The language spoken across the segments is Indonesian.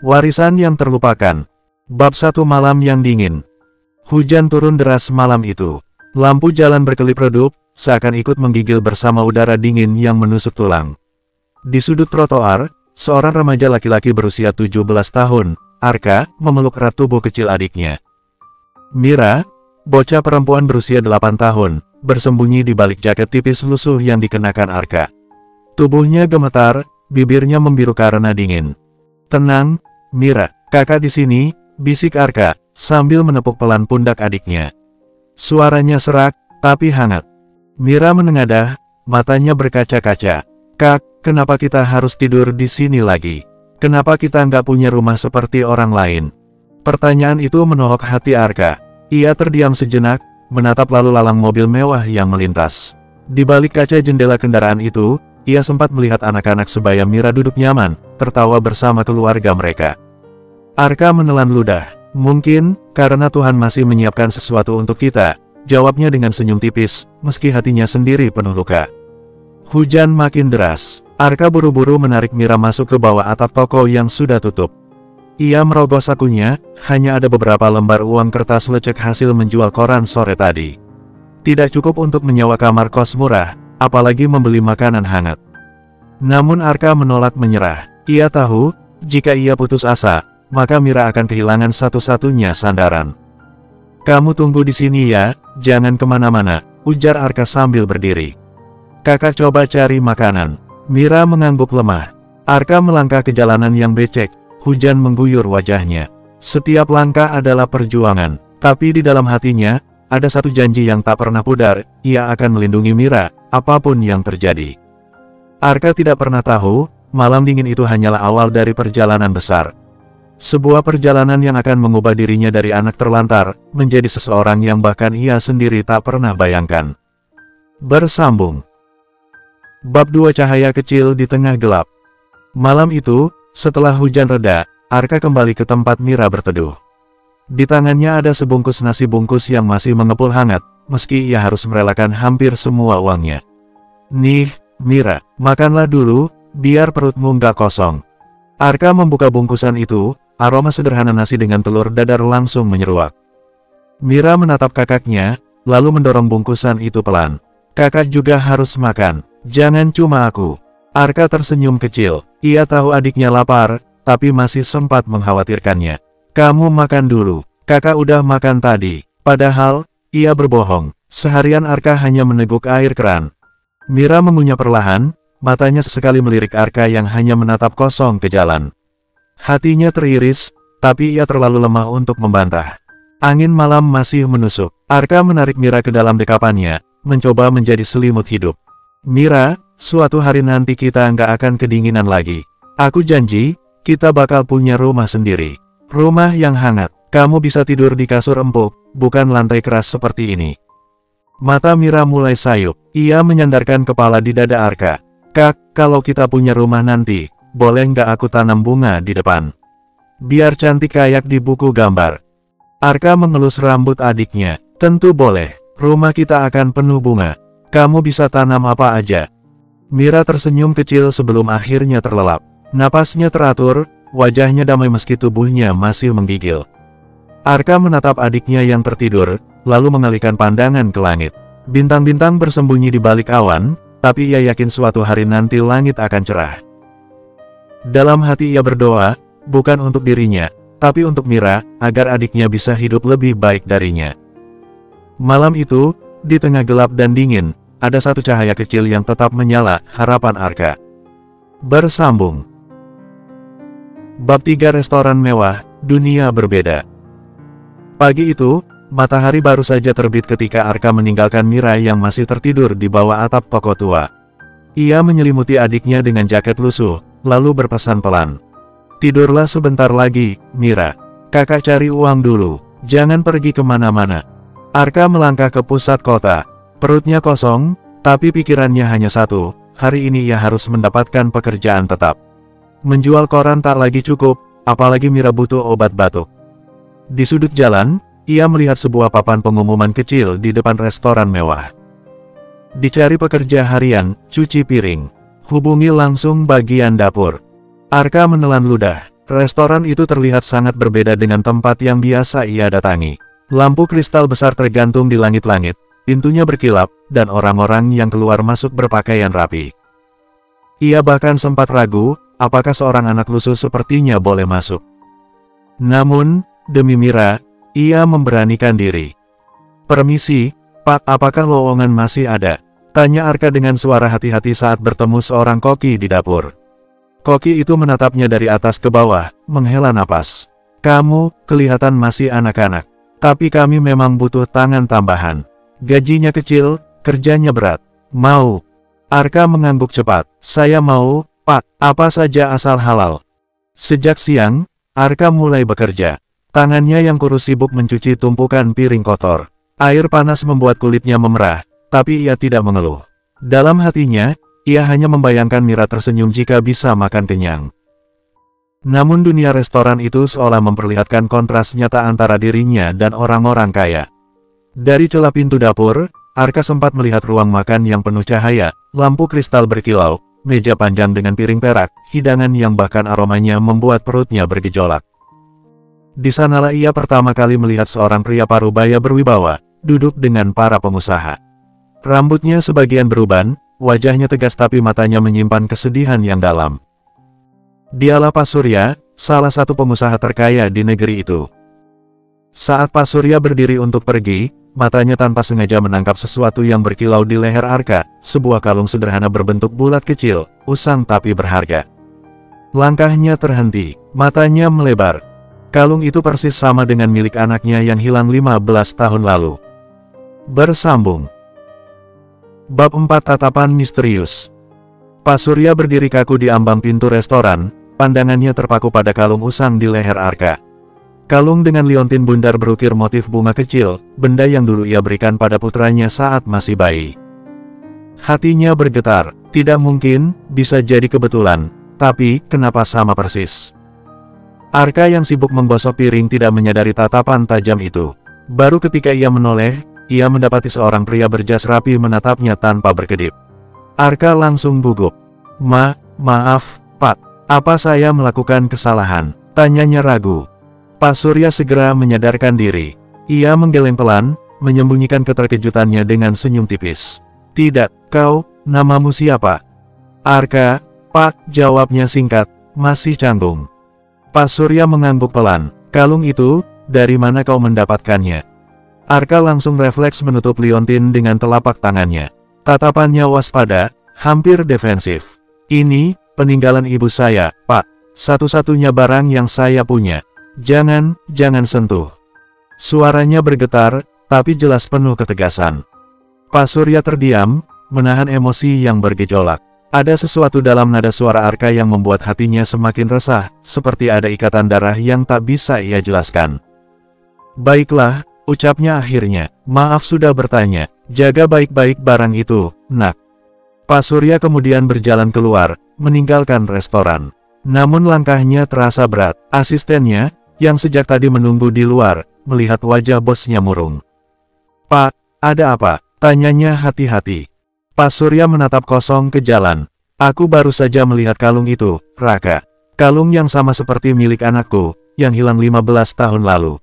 Warisan yang terlupakan. Bab 1 Malam yang dingin. Hujan turun deras malam itu. Lampu jalan berkelip redup, seakan ikut menggigil bersama udara dingin yang menusuk tulang. Di sudut trotoar, seorang remaja laki-laki berusia 17 tahun, Arka, memeluk erat tubuh kecil adiknya. Mira, bocah perempuan berusia 8 tahun, bersembunyi di balik jaket tipis lusuh yang dikenakan Arka. Tubuhnya gemetar, bibirnya membiru karena dingin. "Tenang, Mira, kakak di sini," bisik Arka, sambil menepuk pelan pundak adiknya. Suaranya serak, tapi hangat. Mira menengadah, matanya berkaca-kaca. "Kak, kenapa kita harus tidur di sini lagi? Kenapa kita nggak punya rumah seperti orang lain?" Pertanyaan itu menohok hati Arka. Ia terdiam sejenak, menatap lalu lalang mobil mewah yang melintas. Di balik kaca jendela kendaraan itu, ia sempat melihat anak-anak sebaya Mira duduk nyaman, tertawa bersama keluarga mereka. Arka menelan ludah. "Mungkin, karena Tuhan masih menyiapkan sesuatu untuk kita," jawabnya dengan senyum tipis, meski hatinya sendiri penuh luka. Hujan makin deras. Arka buru-buru menarik Mira masuk ke bawah atap toko yang sudah tutup. Ia merogoh sakunya, hanya ada beberapa lembar uang kertas lecek hasil menjual koran sore tadi. Tidak cukup untuk menyewa kamar kos murah, apalagi membeli makanan hangat. Namun Arka menolak menyerah. Ia tahu, jika ia putus asa, maka Mira akan kehilangan satu-satunya sandaran. "Kamu tunggu di sini ya, jangan kemana-mana," ujar Arka sambil berdiri. "Kakak coba cari makanan." Mira mengangguk lemah. Arka melangkah ke jalanan yang becek, hujan mengguyur wajahnya. Setiap langkah adalah perjuangan, tapi di dalam hatinya, ada satu janji yang tak pernah pudar, ia akan melindungi Mira, apapun yang terjadi. Arka tidak pernah tahu, malam dingin itu hanyalah awal dari perjalanan besar. Sebuah perjalanan yang akan mengubah dirinya dari anak terlantar, menjadi seseorang yang bahkan ia sendiri tak pernah bayangkan. Bersambung. Bab 2 Cahaya kecil di tengah gelap. Malam itu, setelah hujan reda, Arka kembali ke tempat Mira berteduh. Di tangannya ada sebungkus nasi bungkus yang masih mengepul hangat, meski ia harus merelakan hampir semua uangnya. "Nih, Mira, makanlah dulu, biar perutmu nggak kosong." Arka membuka bungkusan itu, aroma sederhana nasi dengan telur dadar langsung menyeruak. Mira menatap kakaknya, lalu mendorong bungkusan itu pelan. "Kakak juga harus makan, jangan cuma aku." Arka tersenyum kecil, ia tahu adiknya lapar, tapi masih sempat mengkhawatirkannya. "Kamu makan dulu, kakak udah makan tadi." Padahal, ia berbohong, seharian Arka hanya meneguk air keran. Mira mengunyah perlahan, matanya sesekali melirik Arka yang hanya menatap kosong ke jalan. Hatinya teriris, tapi ia terlalu lemah untuk membantah. Angin malam masih menusuk. Arka menarik Mira ke dalam dekapannya, mencoba menjadi selimut hidup. "Mira, suatu hari nanti kita nggak akan kedinginan lagi. Aku janji, kita bakal punya rumah sendiri. Rumah yang hangat. Kamu bisa tidur di kasur empuk, bukan lantai keras seperti ini." Mata Mira mulai sayup. Ia menyandarkan kepala di dada Arka. "Kak, kalau kita punya rumah nanti, boleh nggak aku tanam bunga di depan? Biar cantik kayak di buku gambar." Arka mengelus rambut adiknya. "Tentu boleh, rumah kita akan penuh bunga. Kamu bisa tanam apa aja." Mira tersenyum kecil sebelum akhirnya terlelap. Napasnya teratur, wajahnya damai meski tubuhnya masih menggigil. Arka menatap adiknya yang tertidur, lalu mengalihkan pandangan ke langit. Bintang-bintang bersembunyi di balik awan, tapi ia yakin suatu hari nanti langit akan cerah. Dalam hati ia berdoa, bukan untuk dirinya, tapi untuk Mira, agar adiknya bisa hidup lebih baik darinya. Malam itu, di tengah gelap dan dingin, ada satu cahaya kecil yang tetap menyala, harapan Arka. Bersambung. Bab 3 Restoran Mewah, Dunia Berbeda. Pagi itu, matahari baru saja terbit ketika Arka meninggalkan Mira yang masih tertidur di bawah atap toko tua. Ia menyelimuti adiknya dengan jaket lusuh, lalu berpesan pelan. "Tidurlah sebentar lagi, Mira. Kakak cari uang dulu, jangan pergi kemana-mana." Arka melangkah ke pusat kota. Perutnya kosong, tapi pikirannya hanya satu, hari ini ia harus mendapatkan pekerjaan tetap. Menjual koran tak lagi cukup, apalagi Mira butuh obat batuk. Di sudut jalan, ia melihat sebuah papan pengumuman kecil di depan restoran mewah. Dicari pekerja harian, cuci piring. Hubungi langsung bagian dapur. Arka menelan ludah. Restoran itu terlihat sangat berbeda dengan tempat yang biasa ia datangi. Lampu kristal besar tergantung di langit-langit, pintunya berkilap, dan orang-orang yang keluar masuk berpakaian rapi. Ia bahkan sempat ragu, apakah seorang anak lusuh sepertinya boleh masuk. Namun, demi Mira, ia memberanikan diri. "Permisi, Pak, apakah lowongan masih ada?" tanya Arka dengan suara hati-hati saat bertemu seorang koki di dapur. Koki itu menatapnya dari atas ke bawah, menghela napas. "Kamu, kelihatan masih anak-anak. Tapi kami memang butuh tangan tambahan. Gajinya kecil, kerjanya berat. Mau?" Arka mengangguk cepat. "Saya mau, Pak, apa saja asal halal." Sejak siang, Arka mulai bekerja. Tangannya yang kurus sibuk mencuci tumpukan piring kotor. Air panas membuat kulitnya memerah, tapi ia tidak mengeluh. Dalam hatinya, ia hanya membayangkan Mira tersenyum jika bisa makan kenyang. Namun dunia restoran itu seolah memperlihatkan kontras nyata antara dirinya dan orang-orang kaya. Dari celah pintu dapur, Arka sempat melihat ruang makan yang penuh cahaya, lampu kristal berkilau, meja panjang dengan piring perak, hidangan yang bahkan aromanya membuat perutnya bergejolak. Di sanalah ia pertama kali melihat seorang pria parubaya berwibawa, duduk dengan para pengusaha. Rambutnya sebagian beruban, wajahnya tegas tapi matanya menyimpan kesedihan yang dalam. Dialah Pak Surya, salah satu pengusaha terkaya di negeri itu. Saat Pak Surya berdiri untuk pergi, matanya tanpa sengaja menangkap sesuatu yang berkilau di leher Arka, sebuah kalung sederhana berbentuk bulat kecil, usang tapi berharga. Langkahnya terhenti, matanya melebar. Kalung itu persis sama dengan milik anaknya yang hilang 15 tahun lalu. Bersambung. Bab 4 Tatapan Misterius. Pak Surya berdiri kaku di ambang pintu restoran, pandangannya terpaku pada kalung usang di leher Arka. Kalung dengan liontin bundar berukir motif bunga kecil, benda yang dulu ia berikan pada putranya saat masih bayi. Hatinya bergetar, tidak mungkin, bisa jadi kebetulan, tapi kenapa sama persis? Arka yang sibuk menggosok piring tidak menyadari tatapan tajam itu. Baru ketika ia menoleh, ia mendapati seorang pria berjas rapi menatapnya tanpa berkedip. Arka langsung gugup. Maaf, Pak. Apa saya melakukan kesalahan?" tanyanya ragu. Pak Surya segera menyadarkan diri. Ia menggeleng pelan, menyembunyikan keterkejutannya dengan senyum tipis. "Tidak, kau, namamu siapa?" "Arka, Pak," jawabnya singkat, masih canggung. Pak Surya mengangguk pelan. "Kalung itu, dari mana kau mendapatkannya?" Arka langsung refleks menutup liontin dengan telapak tangannya. Tatapannya waspada, hampir defensif. "Ini, peninggalan ibu saya, Pak. Satu-satunya barang yang saya punya. Jangan sentuh." Suaranya bergetar, tapi jelas penuh ketegasan. Pak Surya terdiam, menahan emosi yang bergejolak. Ada sesuatu dalam nada suara Arka yang membuat hatinya semakin resah, seperti ada ikatan darah yang tak bisa ia jelaskan. "Baiklah," ucapnya akhirnya, "maaf sudah bertanya, jaga baik-baik barang itu, nak." Pak Surya kemudian berjalan keluar, meninggalkan restoran. Namun langkahnya terasa berat. Asistennya, yang sejak tadi menunggu di luar, melihat wajah bosnya murung. "Pak, ada apa?" tanyanya hati-hati. Pak Surya menatap kosong ke jalan. "Aku baru saja melihat kalung itu, Raka. Kalung yang sama seperti milik anakku, yang hilang 15 tahun lalu."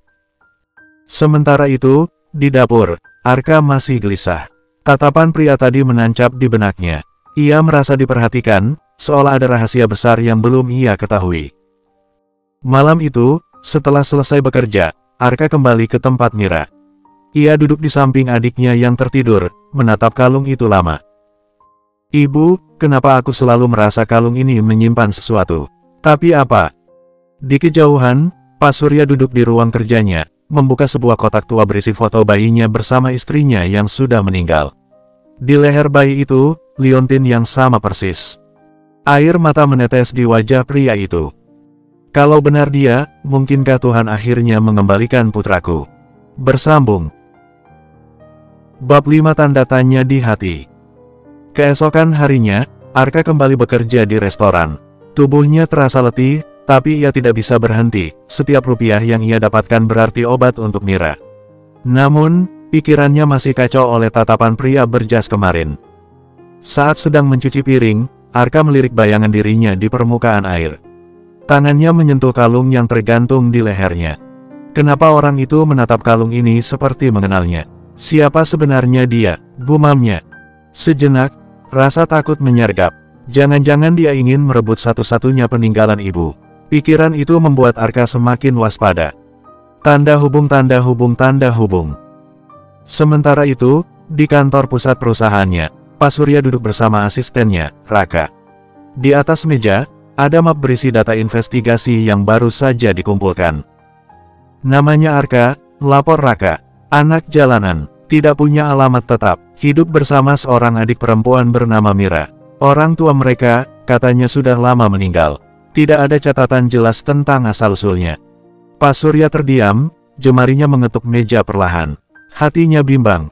Sementara itu, di dapur, Arka masih gelisah. Tatapan pria tadi menancap di benaknya. Ia merasa diperhatikan, seolah ada rahasia besar yang belum ia ketahui. Malam itu, setelah selesai bekerja, Arka kembali ke tempat Mira. Ia duduk di samping adiknya yang tertidur, menatap kalung itu lama. "Ibu, kenapa aku selalu merasa kalung ini menyimpan sesuatu? Tapi apa?" Di kejauhan, Pak Surya duduk di ruang kerjanya, membuka sebuah kotak tua berisi foto bayinya bersama istrinya yang sudah meninggal. Di leher bayi itu, liontin yang sama persis. Air mata menetes di wajah pria itu. "Kalau benar dia, mungkinkah Tuhan akhirnya mengembalikan putraku?" Bersambung. Bab 5 Tanda tanya di hati. Keesokan harinya, Arka kembali bekerja di restoran. Tubuhnya terasa letih, tapi ia tidak bisa berhenti. Setiap rupiah yang ia dapatkan berarti obat untuk Mira. Namun, pikirannya masih kacau oleh tatapan pria berjas kemarin. Saat sedang mencuci piring, Arka melirik bayangan dirinya di permukaan air. Tangannya menyentuh kalung yang tergantung di lehernya. Kenapa orang itu menatap kalung ini seperti mengenalnya? Siapa sebenarnya dia? Gumamnya. Sejenak, rasa takut menyergap. Jangan-jangan dia ingin merebut satu-satunya peninggalan ibu. Pikiran itu membuat Arka semakin waspada. Tanda hubung, tanda hubung, tanda hubung. Sementara itu, di kantor pusat perusahaannya, Pak Surya duduk bersama asistennya, Raka. Di atas meja, ada map berisi data investigasi yang baru saja dikumpulkan. Namanya Arka, lapor Raka. Anak jalanan, tidak punya alamat tetap, hidup bersama seorang adik perempuan bernama Mira. Orang tua mereka, katanya sudah lama meninggal. Tidak ada catatan jelas tentang asal-usulnya. Pak Surya terdiam, jemarinya mengetuk meja perlahan. Hatinya bimbang.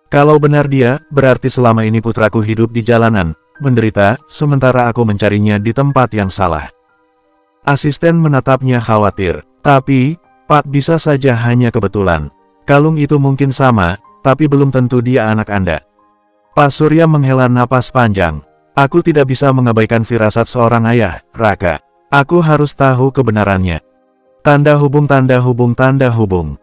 Kalau benar dia, berarti selama ini putraku hidup di jalanan, menderita, sementara aku mencarinya di tempat yang salah. Asisten menatapnya khawatir. Tapi, Pak, bisa saja hanya kebetulan. Kalung itu mungkin sama, tapi belum tentu dia anak Anda. Pak Surya menghela napas panjang. Aku tidak bisa mengabaikan firasat seorang ayah, Raka. Aku harus tahu kebenarannya. Tanda hubung, tanda hubung, tanda hubung.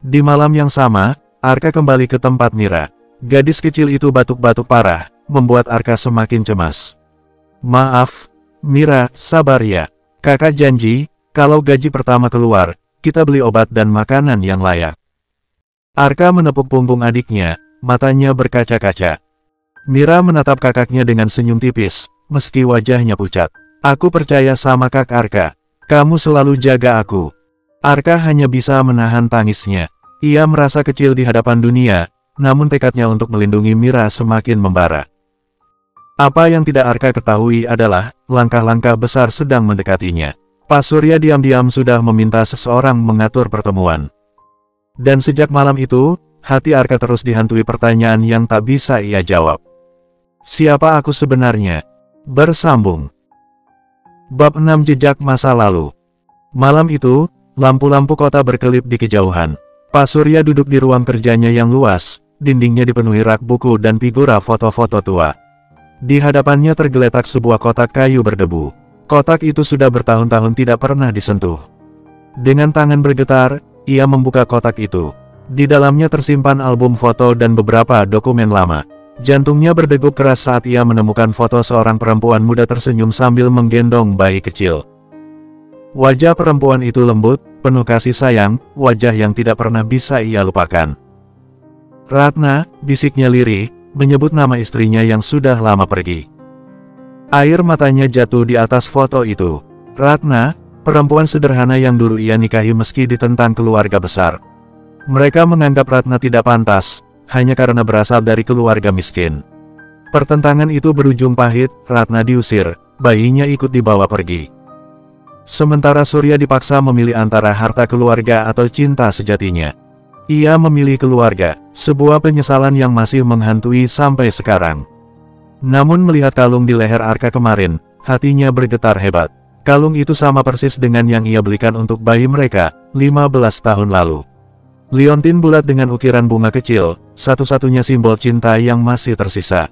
Di malam yang sama, Arka kembali ke tempat Mira. Gadis kecil itu batuk-batuk parah, membuat Arka semakin cemas. Maaf, Mira, sabar ya. Kakak janji, kalau gaji pertama keluar, kita beli obat dan makanan yang layak. Arka menepuk punggung adiknya, matanya berkaca-kaca. Mira menatap kakaknya dengan senyum tipis, meski wajahnya pucat. Aku percaya sama Kak Arka. Kamu selalu jaga aku. Arka hanya bisa menahan tangisnya. Ia merasa kecil di hadapan dunia, namun tekadnya untuk melindungi Mira semakin membara. Apa yang tidak Arka ketahui adalah, langkah-langkah besar sedang mendekatinya. Pak Surya diam-diam sudah meminta seseorang mengatur pertemuan. Dan sejak malam itu, hati Arka terus dihantui pertanyaan yang tak bisa ia jawab. Siapa aku sebenarnya? Bersambung. Bab 6 Jejak Masa Lalu. Malam itu, lampu-lampu kota berkelip di kejauhan. Pak Surya duduk di ruang kerjanya yang luas, dindingnya dipenuhi rak buku dan figura foto-foto tua. Di hadapannya tergeletak sebuah kotak kayu berdebu. Kotak itu sudah bertahun-tahun tidak pernah disentuh. Dengan tangan bergetar, ia membuka kotak itu. Di dalamnya tersimpan album foto dan beberapa dokumen lama. Jantungnya berdegup keras saat ia menemukan foto seorang perempuan muda tersenyum sambil menggendong bayi kecil. Wajah perempuan itu lembut, penuh kasih sayang, wajah yang tidak pernah bisa ia lupakan. Ratna, bisiknya lirih, menyebut nama istrinya yang sudah lama pergi. Air matanya jatuh di atas foto itu. Ratna, perempuan sederhana yang dulu ia nikahi meski ditentang keluarga besar. Mereka menganggap Ratna tidak pantas, hanya karena berasal dari keluarga miskin. Pertentangan itu berujung pahit, Ratna diusir, bayinya ikut dibawa pergi. Sementara Surya dipaksa memilih antara harta keluarga atau cinta sejatinya. Ia memilih keluarga, sebuah penyesalan yang masih menghantui sampai sekarang. Namun melihat kalung di leher Arka kemarin, hatinya bergetar hebat. Kalung itu sama persis dengan yang ia belikan untuk bayi mereka, 15 tahun lalu. Liontin bulat dengan ukiran bunga kecil, satu-satunya simbol cinta yang masih tersisa.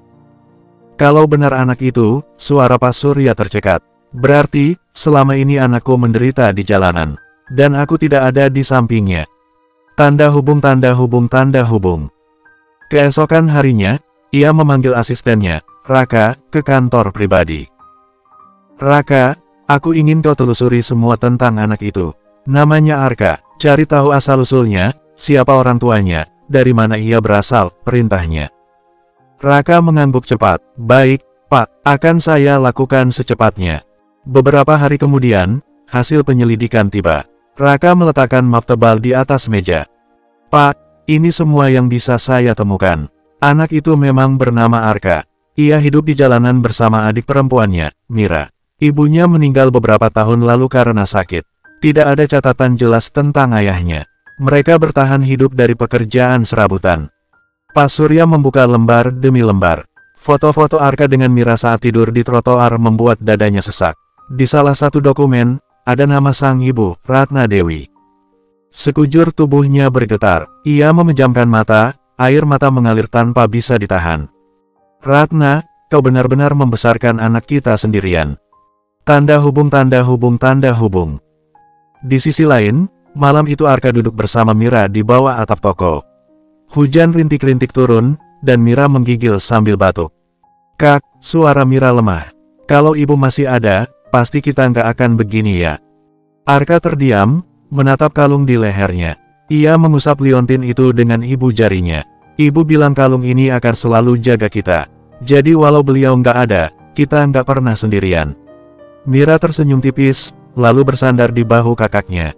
Kalau benar anak itu, suara Pak Surya tercekat. Berarti, selama ini anakku menderita di jalanan. Dan aku tidak ada di sampingnya. Tanda hubung, tanda hubung, tanda hubung. Keesokan harinya, ia memanggil asistennya, Raka, ke kantor pribadi. Raka, aku ingin kau telusuri semua tentang anak itu. Namanya Arka, cari tahu asal-usulnya, siapa orang tuanya, dari mana ia berasal, perintahnya. Raka mengangguk cepat. Baik, Pak, akan saya lakukan secepatnya. Beberapa hari kemudian, hasil penyelidikan tiba. Raka meletakkan map tebal di atas meja. Pak, ini semua yang bisa saya temukan. Anak itu memang bernama Arka. Ia hidup di jalanan bersama adik perempuannya, Mira. Ibunya meninggal beberapa tahun lalu karena sakit. Tidak ada catatan jelas tentang ayahnya. Mereka bertahan hidup dari pekerjaan serabutan. Pak Surya membuka lembar demi lembar. Foto-foto Arka dengan Mira saat tidur di trotoar membuat dadanya sesak. Di salah satu dokumen, ada nama sang ibu, Ratna Dewi. Sekujur tubuhnya bergetar. Ia memejamkan mata, air mata mengalir tanpa bisa ditahan. Ratna, kau benar-benar membesarkan anak kita sendirian. Tanda hubung, tanda hubung, tanda hubung. Di sisi lain, malam itu Arka duduk bersama Mira di bawah atap toko. Hujan rintik-rintik turun, dan Mira menggigil sambil batuk. "Kak," suara Mira lemah. "Kalau ibu masih ada, pasti kita nggak akan begini ya." Arka terdiam, menatap kalung di lehernya. Ia mengusap liontin itu dengan ibu jarinya. "Ibu bilang kalung ini akan selalu jaga kita. Jadi walau beliau nggak ada, kita nggak pernah sendirian." Mira tersenyum tipis, lalu bersandar di bahu kakaknya.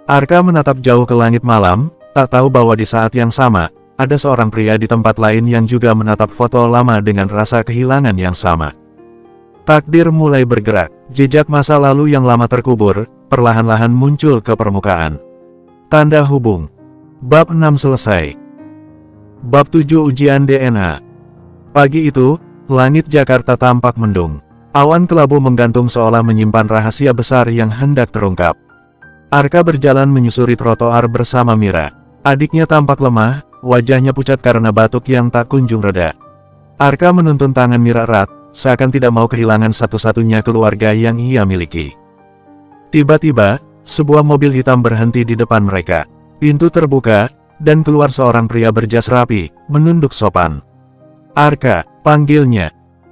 Arka menatap jauh ke langit malam, tak tahu bahwa di saat yang sama, ada seorang pria di tempat lain yang juga menatap foto lama dengan rasa kehilangan yang sama. Takdir mulai bergerak, jejak masa lalu yang lama terkubur, perlahan-lahan muncul ke permukaan. Tanda hubung. Bab 6 selesai. Bab 7 ujian DNA. Pagi itu, langit Jakarta tampak mendung. Awan kelabu menggantung seolah menyimpan rahasia besar yang hendak terungkap. Arka berjalan menyusuri trotoar bersama Mira. Adiknya tampak lemah, wajahnya pucat karena batuk yang tak kunjung reda. Arka menuntun tangan Mira erat, seakan tidak mau kehilangan satu-satunya keluarga yang ia miliki. Tiba-tiba, sebuah mobil hitam berhenti di depan mereka. Pintu terbuka, dan keluar seorang pria berjas rapi, menunduk sopan. "Arka," panggilnya.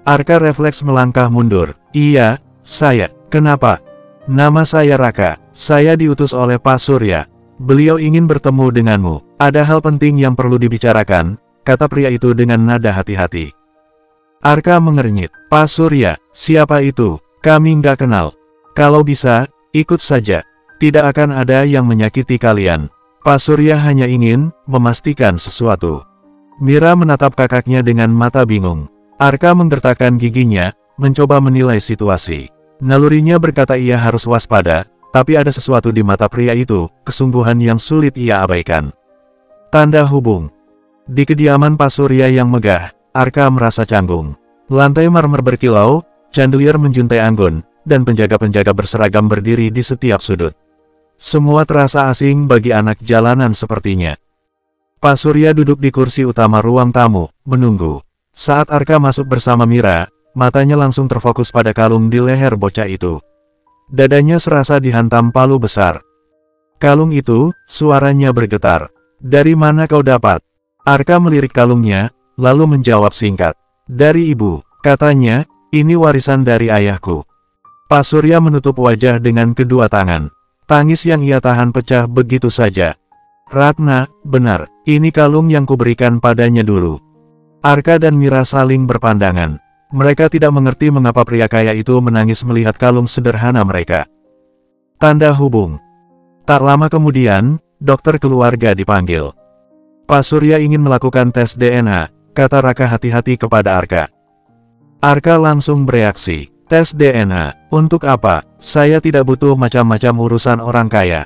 Arka refleks melangkah mundur. "Iya, saya. Kenapa?" "Nama saya Raka. Saya diutus oleh Pak Surya. Beliau ingin bertemu denganmu. Ada hal penting yang perlu dibicarakan," kata pria itu dengan nada hati-hati. Arka mengernyit. "Pak Surya, siapa itu? Kami nggak kenal. Kalau bisa, ikut saja. Tidak akan ada yang menyakiti kalian. Pak Surya hanya ingin memastikan sesuatu." Mira menatap kakaknya dengan mata bingung. Arka menggertakkan giginya, mencoba menilai situasi. Nalurinya berkata ia harus waspada, tapi ada sesuatu di mata pria itu, kesungguhan yang sulit ia abaikan. Tanda hubung. Di kediaman Pak Surya yang megah, Arka merasa canggung. Lantai marmer berkilau, chandelier menjuntai anggun, dan penjaga-penjaga berseragam berdiri di setiap sudut. Semua terasa asing bagi anak jalanan sepertinya. Pak Surya duduk di kursi utama ruang tamu, menunggu. Saat Arka masuk bersama Mira, matanya langsung terfokus pada kalung di leher bocah itu. Dadanya serasa dihantam palu besar. "Kalung itu," suaranya bergetar. "Dari mana kau dapat?" Arka melirik kalungnya, lalu menjawab singkat. "Dari ibu," katanya, "ini warisan dari ayahku." Pak Surya menutup wajah dengan kedua tangan. Tangis yang ia tahan pecah begitu saja. "Ratna, benar, ini kalung yang kuberikan padanya dulu." Arka dan Mira saling berpandangan. Mereka tidak mengerti mengapa pria kaya itu menangis melihat kalung sederhana mereka. Tanda hubung. Tak lama kemudian, dokter keluarga dipanggil. "Pak Surya ingin melakukan tes DNA," kata Raka hati-hati kepada Arka. Arka langsung bereaksi. "Tes DNA? Untuk apa? Saya tidak butuh macam-macam urusan orang kaya."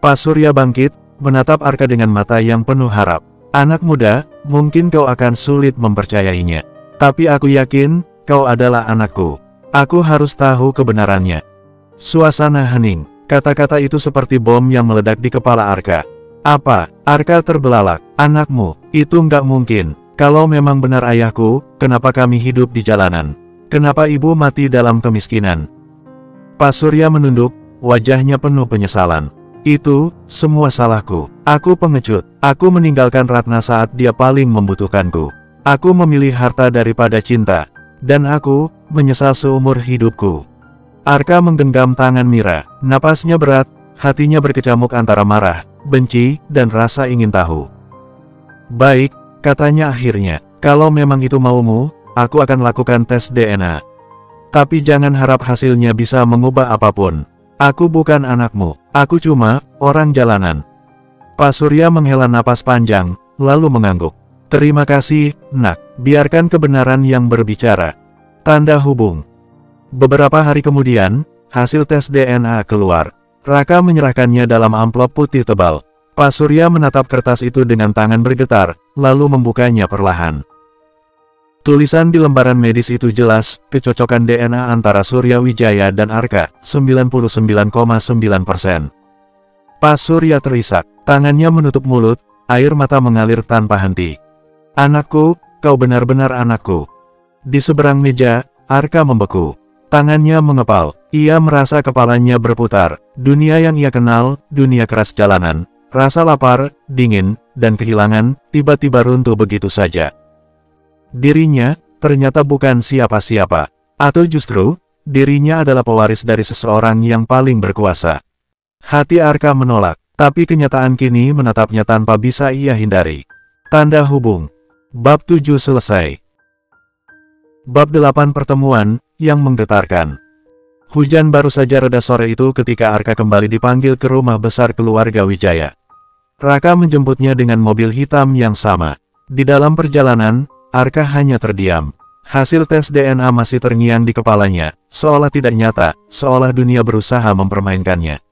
Pak Surya bangkit, menatap Arka dengan mata yang penuh harap. "Anak muda, mungkin kau akan sulit mempercayainya. Tapi aku yakin, kau adalah anakku. Aku harus tahu kebenarannya." Suasana hening. Kata-kata itu seperti bom yang meledak di kepala Arka. "Apa?" Arka terbelalak. "Anakmu, itu nggak mungkin. Kalau memang benar ayahku, kenapa kami hidup di jalanan? Kenapa ibu mati dalam kemiskinan?" Pak Surya menunduk, wajahnya penuh penyesalan. "Itu semua salahku. Aku pengecut. Aku meninggalkan Ratna saat dia paling membutuhkanku. Aku memilih harta daripada cinta. Dan aku menyesal seumur hidupku." Arka menggenggam tangan Mira. Napasnya berat, hatinya berkecamuk antara marah, benci, dan rasa ingin tahu. "Baik," katanya akhirnya. "Kalau memang itu maumu, aku akan lakukan tes DNA. Tapi jangan harap hasilnya bisa mengubah apapun. Aku bukan anakmu, aku cuma orang jalanan." Pak Surya menghela napas panjang, lalu mengangguk. "Terima kasih, Nak. Biarkan kebenaran yang berbicara." Tanda hubung. Beberapa hari kemudian, hasil tes DNA keluar. Raka menyerahkannya dalam amplop putih tebal. Pak Surya menatap kertas itu dengan tangan bergetar, lalu membukanya perlahan. Tulisan di lembaran medis itu jelas, kecocokan DNA antara Surya Wijaya dan Arka, 99,9%. Pak Surya terisak, tangannya menutup mulut, air mata mengalir tanpa henti. "Anakku, kau benar-benar anakku." Di seberang meja, Arka membeku. Tangannya mengepal, ia merasa kepalanya berputar. Dunia yang ia kenal, dunia keras jalanan, rasa lapar, dingin, dan kehilangan, tiba-tiba runtuh begitu saja. Dirinya, ternyata bukan siapa-siapa. Atau justru, dirinya adalah pewaris dari seseorang yang paling berkuasa. Hati Arka menolak, tapi kenyataan kini menatapnya tanpa bisa ia hindari. Tanda hubung. Bab 7 selesai. Bab 8 pertemuan yang menggetarkan. Hujan baru saja reda sore itu ketika Arka kembali dipanggil ke rumah besar keluarga Wijaya. Raka menjemputnya dengan mobil hitam yang sama. Di dalam perjalanan, Arka hanya terdiam. Hasil tes DNA masih terngiang di kepalanya, seolah tidak nyata, seolah dunia berusaha mempermainkannya.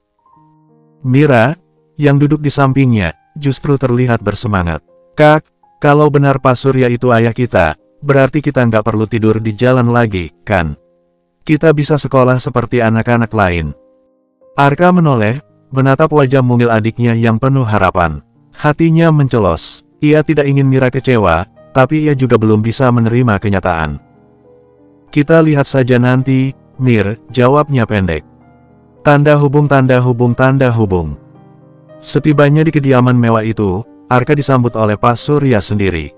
Mira, yang duduk di sampingnya, justru terlihat bersemangat. Kak, kalau benar Pak Surya itu ayah kita, berarti kita nggak perlu tidur di jalan lagi, kan? Kita bisa sekolah seperti anak-anak lain. Arka menoleh, menatap wajah mungil adiknya yang penuh harapan. Hatinya mencelos, ia tidak ingin Mira kecewa, tapi ia juga belum bisa menerima kenyataan. Kita lihat saja nanti, Mir, jawabnya pendek. Tanda hubung, tanda hubung, tanda hubung. Setibanya di kediaman mewah itu, Arka disambut oleh Pak Surya sendiri.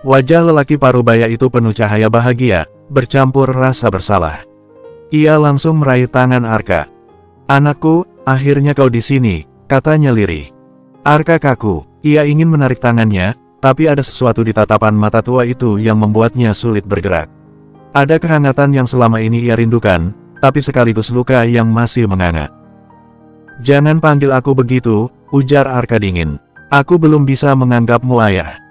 Wajah lelaki parubaya itu penuh cahaya bahagia, bercampur rasa bersalah. Ia langsung meraih tangan Arka. Anakku, akhirnya kau di sini, katanya lirih. Arka kaku, ia ingin menarik tangannya, tapi ada sesuatu di tatapan mata tua itu yang membuatnya sulit bergerak. Ada kehangatan yang selama ini ia rindukan, tapi sekaligus luka yang masih menganga. Jangan panggil aku begitu, ujar Arka dingin. Aku belum bisa menganggapmu ayah.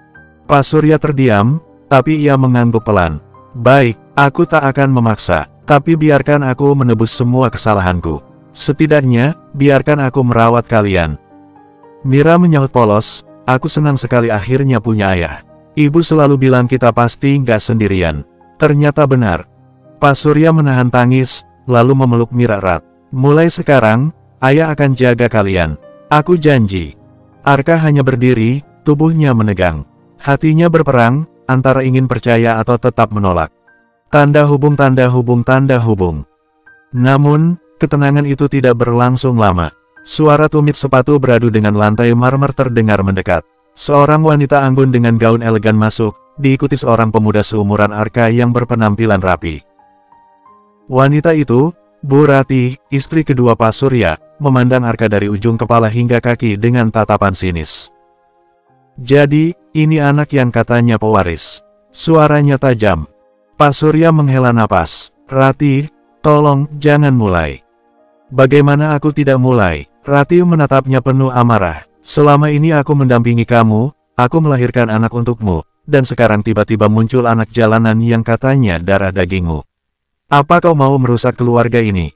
Pak Surya terdiam, tapi ia mengangguk pelan. Baik, aku tak akan memaksa, tapi biarkan aku menebus semua kesalahanku. Setidaknya, biarkan aku merawat kalian. Mira menyahut polos, aku senang sekali akhirnya punya ayah. Ibu selalu bilang kita pasti nggak sendirian. Ternyata benar. Pak Surya menahan tangis, lalu memeluk Mira erat. Mulai sekarang, ayah akan jaga kalian. Aku janji. Arka hanya berdiri, tubuhnya menegang. Hatinya berperang, antara ingin percaya atau tetap menolak. Tanda hubung, tanda hubung, tanda hubung. Namun, ketenangan itu tidak berlangsung lama. Suara tumit sepatu beradu dengan lantai marmer terdengar mendekat. Seorang wanita anggun dengan gaun elegan masuk, diikuti seorang pemuda seumuran Arka yang berpenampilan rapi. Wanita itu, Bu Ratih, istri kedua Pak Surya, memandang Arka dari ujung kepala hingga kaki dengan tatapan sinis. Jadi, ini anak yang katanya pewaris. Suaranya tajam. Pak Surya menghela napas. Ratih, tolong, jangan mulai. Bagaimana aku tidak mulai? Ratih menatapnya penuh amarah. Selama ini aku mendampingi kamu, aku melahirkan anak untukmu, dan sekarang tiba-tiba muncul anak jalanan yang katanya darah dagingmu. Apa kau mau merusak keluarga ini?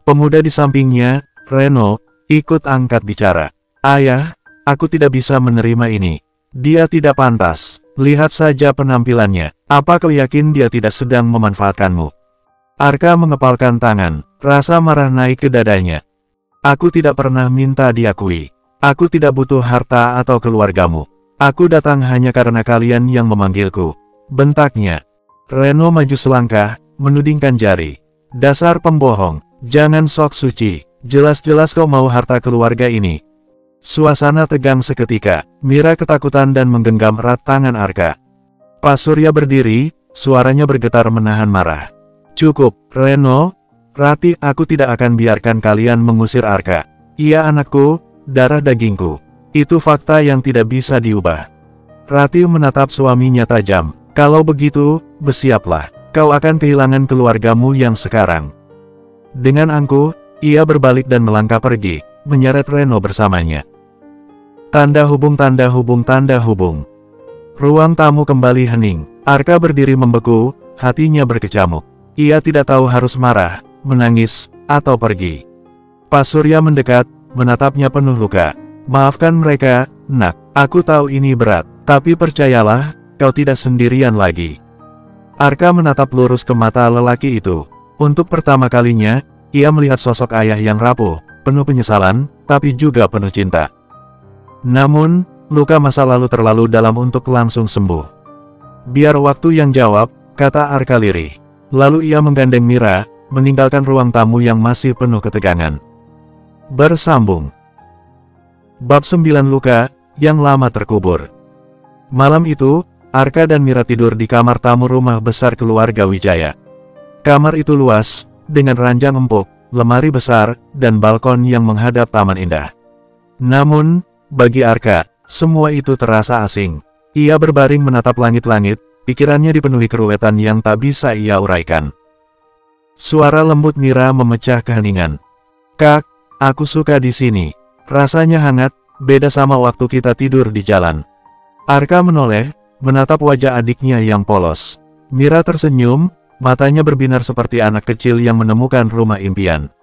Pemuda di sampingnya, Reno, ikut angkat bicara. Ayah, aku tidak bisa menerima ini. Dia tidak pantas. Lihat saja penampilannya. Apa kau yakin dia tidak sedang memanfaatkanmu? Arka mengepalkan tangan. Rasa marah naik ke dadanya. Aku tidak pernah minta diakui. Aku tidak butuh harta atau keluargamu. Aku datang hanya karena kalian yang memanggilku. Bentaknya. Reno maju selangkah, menudingkan jari. Dasar pembohong. Jangan sok suci. Jelas-jelas kau mau harta keluarga ini. Suasana tegang seketika. Mira ketakutan dan menggenggam erat tangan Arka. Pak Surya berdiri, suaranya bergetar menahan marah. Cukup, Reno. Ratih, aku tidak akan biarkan kalian mengusir Arka. Ia anakku, darah dagingku. Itu fakta yang tidak bisa diubah. Ratih menatap suaminya tajam. Kalau begitu, bersiaplah. Kau akan kehilangan keluargamu yang sekarang. Dengan angkuh, ia berbalik dan melangkah pergi, menyeret Reno bersamanya. Tanda hubung, tanda hubung, tanda hubung. Ruang tamu kembali hening. Arka berdiri membeku, hatinya berkecamuk. Ia tidak tahu harus marah, menangis, atau pergi. Pak Surya mendekat, menatapnya penuh luka. Maafkan mereka, nak. Aku tahu ini berat, tapi percayalah, kau tidak sendirian lagi. Arka menatap lurus ke mata lelaki itu. Untuk pertama kalinya, ia melihat sosok ayah yang rapuh, penuh penyesalan, tapi juga penuh cinta. Namun, luka masa lalu terlalu dalam untuk langsung sembuh. Biar waktu yang jawab, kata Arka lirih. Lalu ia menggandeng Mira, meninggalkan ruang tamu yang masih penuh ketegangan. Bersambung. Bab 9 Luka yang lama terkubur. Malam itu, Arka dan Mira tidur di kamar tamu rumah besar keluarga Wijaya. Kamar itu luas, dengan ranjang empuk, lemari besar, dan balkon yang menghadap taman indah. Namun, bagi Arka, semua itu terasa asing. Ia berbaring menatap langit-langit, pikirannya dipenuhi keruwetan yang tak bisa ia uraikan. Suara lembut Mira memecah keheningan. "Kak, aku suka di sini. Rasanya hangat, beda sama waktu kita tidur di jalan." Arka menoleh, menatap wajah adiknya yang polos. Mira tersenyum, matanya berbinar seperti anak kecil yang menemukan rumah impian.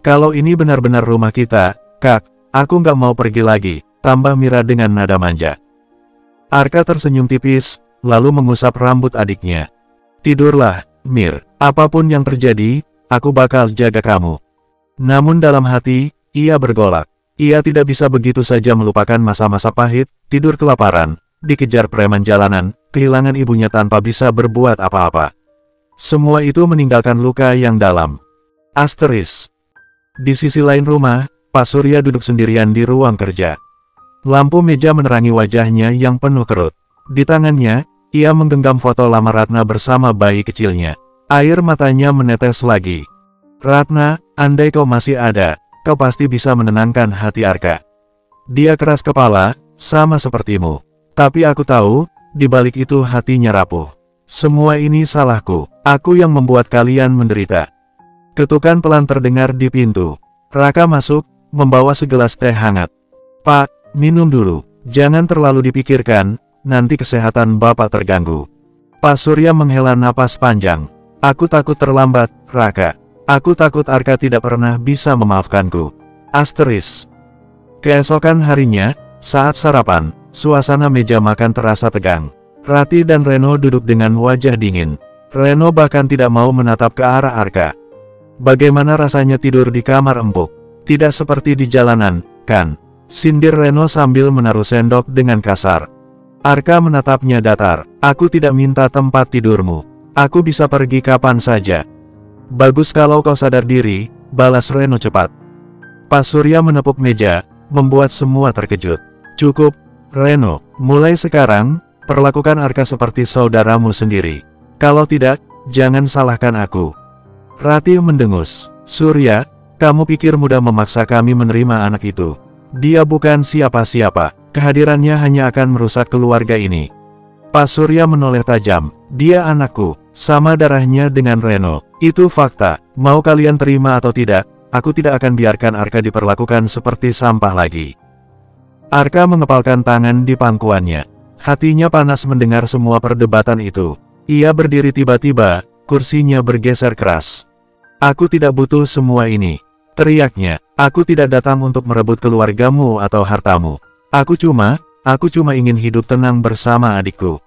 "Kalau ini benar-benar rumah kita, Kak, aku nggak mau pergi lagi," tambah Mira dengan nada manja. Arka tersenyum tipis, lalu mengusap rambut adiknya. "Tidurlah, Mir. Apapun yang terjadi, aku bakal jaga kamu." Namun dalam hati, ia bergolak. Ia tidak bisa begitu saja melupakan masa-masa pahit, tidur kelaparan, dikejar preman jalanan, kehilangan ibunya tanpa bisa berbuat apa-apa. Semua itu meninggalkan luka yang dalam. Asteris. Di sisi lain rumah, Pak Surya duduk sendirian di ruang kerja. Lampu meja menerangi wajahnya yang penuh kerut. Di tangannya, ia menggenggam foto lama Ratna bersama bayi kecilnya. Air matanya menetes lagi. "Ratna, andai kau masih ada, kau pasti bisa menenangkan hati Arka. Dia keras kepala, sama sepertimu. Tapi aku tahu, di balik itu hatinya rapuh. Semua ini salahku. Aku yang membuat kalian menderita." Ketukan pelan terdengar di pintu. Raka masuk, membawa segelas teh hangat. "Pak, minum dulu. Jangan terlalu dipikirkan, nanti kesehatan Bapak terganggu." Pak Surya menghela napas panjang. "Aku takut terlambat, Raka. Aku takut Arka tidak pernah bisa memaafkanku." Asteris. Keesokan harinya, saat sarapan, suasana meja makan terasa tegang. Rati dan Reno duduk dengan wajah dingin. Reno bahkan tidak mau menatap ke arah Arka. "Bagaimana rasanya tidur di kamar empuk? Tidak seperti di jalanan, kan?" sindir Reno sambil menaruh sendok dengan kasar. Arka menatapnya datar. "Aku tidak minta tempat tidurmu. Aku bisa pergi kapan saja." "Bagus kalau kau sadar diri," balas Reno cepat. Pak Surya menepuk meja, membuat semua terkejut. "Cukup, Reno. Mulai sekarang, perlakukan Arka seperti saudaramu sendiri. Kalau tidak, jangan salahkan aku." Rati mendengus. "Surya, kamu pikir mudah memaksa kami menerima anak itu? Dia bukan siapa-siapa. Kehadirannya hanya akan merusak keluarga ini." Pak Surya menoleh tajam. "Dia anakku, sama darahnya dengan Reno. Itu fakta. Mau kalian terima atau tidak, aku tidak akan biarkan Arka diperlakukan seperti sampah lagi." Arka mengepalkan tangan di pangkuannya. Hatinya panas mendengar semua perdebatan itu. Ia berdiri tiba-tiba, kursinya bergeser keras. "Aku tidak butuh semua ini," teriaknya. "Aku tidak datang untuk merebut keluargamu atau hartamu. Aku cuma ingin hidup tenang bersama adikku."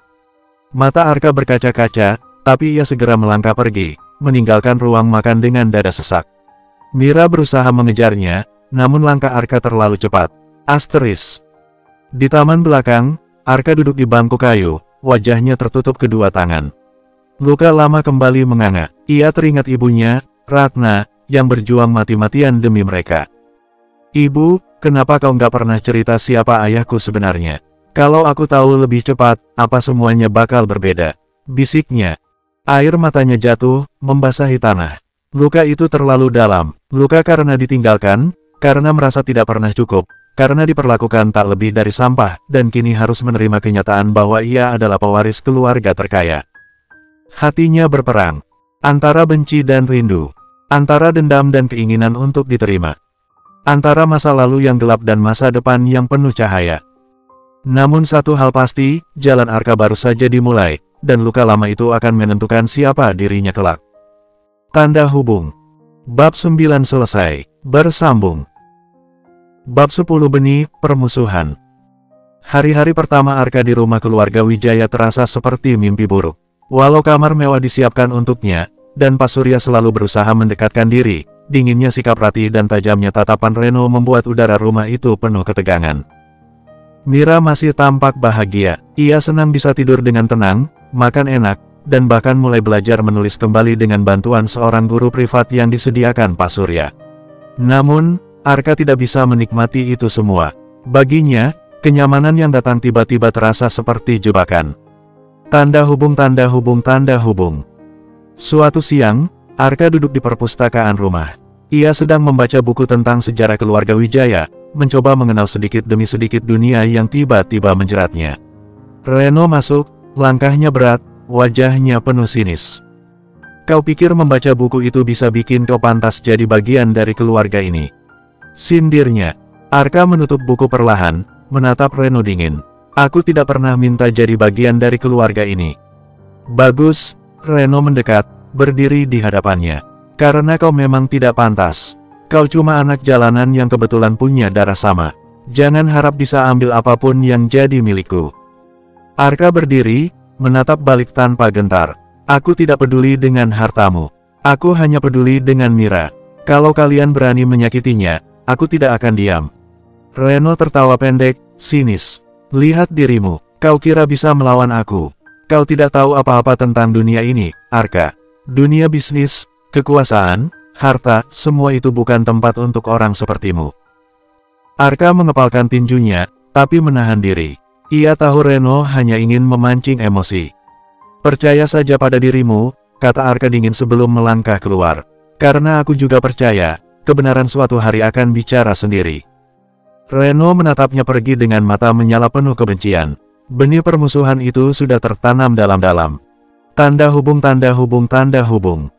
Mata Arka berkaca-kaca, tapi ia segera melangkah pergi, meninggalkan ruang makan dengan dada sesak. Mira berusaha mengejarnya, namun langkah Arka terlalu cepat. Asteris. Di taman belakang, Arka duduk di bangku kayu, wajahnya tertutup kedua tangan. Luka lama kembali menganga. Ia teringat ibunya, Ratna, yang berjuang mati-matian demi mereka. "Ibu, kenapa kau nggak pernah cerita siapa ayahku sebenarnya? Kalau aku tahu lebih cepat, apa semuanya bakal berbeda?" bisiknya. Air matanya jatuh, membasahi tanah. Luka itu terlalu dalam. Luka karena ditinggalkan, karena merasa tidak pernah cukup, karena diperlakukan tak lebih dari sampah, dan kini harus menerima kenyataan bahwa ia adalah pewaris keluarga terkaya. Hatinya berperang. Antara benci dan rindu. Antara dendam dan keinginan untuk diterima. Antara masa lalu yang gelap dan masa depan yang penuh cahaya. Namun satu hal pasti, jalan Arka baru saja dimulai, dan luka lama itu akan menentukan siapa dirinya kelak. Tanda hubung. Bab 9 selesai. Bersambung. Bab 10 Benih Permusuhan. Hari-hari pertama Arka di rumah keluarga Wijaya terasa seperti mimpi buruk. Walau kamar mewah disiapkan untuknya, dan Pak Surya selalu berusaha mendekatkan diri, dinginnya sikap Rati dan tajamnya tatapan Reno membuat udara rumah itu penuh ketegangan. Mira masih tampak bahagia. Ia senang bisa tidur dengan tenang, makan enak, dan bahkan mulai belajar menulis kembali dengan bantuan seorang guru privat yang disediakan Pak Surya. Namun, Arka tidak bisa menikmati itu semua. Baginya, kenyamanan yang datang tiba-tiba terasa seperti jebakan. Tanda hubung, tanda hubung, tanda hubung. Suatu siang, Arka duduk di perpustakaan rumah. Ia sedang membaca buku tentang sejarah keluarga Wijaya, mencoba mengenal sedikit demi sedikit dunia yang tiba-tiba menjeratnya. Reno masuk, langkahnya berat, wajahnya penuh sinis. Kau pikir membaca buku itu bisa bikin kau pantas jadi bagian dari keluarga ini? Sindirnya. Arka menutup buku perlahan, menatap Reno dingin. Aku tidak pernah minta jadi bagian dari keluarga ini. Bagus, Reno mendekat, berdiri di hadapannya. Karena kau memang tidak pantas. Kau cuma anak jalanan yang kebetulan punya darah sama. Jangan harap bisa ambil apapun yang jadi milikku. Arka berdiri, menatap balik tanpa gentar. Aku tidak peduli dengan hartamu. Aku hanya peduli dengan Mira. Kalau kalian berani menyakitinya, aku tidak akan diam. Reno tertawa pendek, sinis. Lihat dirimu, kau kira bisa melawan aku. Kau tidak tahu apa-apa tentang dunia ini, Arka. Dunia bisnis, kekuasaan, harta, semua itu bukan tempat untuk orang sepertimu. Arka mengepalkan tinjunya, tapi menahan diri. Ia tahu Reno hanya ingin memancing emosi. Percaya saja pada dirimu, kata Arka dingin sebelum melangkah keluar. Karena aku juga percaya, kebenaran suatu hari akan bicara sendiri. Reno menatapnya pergi dengan mata menyala penuh kebencian. Benih permusuhan itu sudah tertanam dalam-dalam. Tanda hubung, tanda hubung, tanda hubung.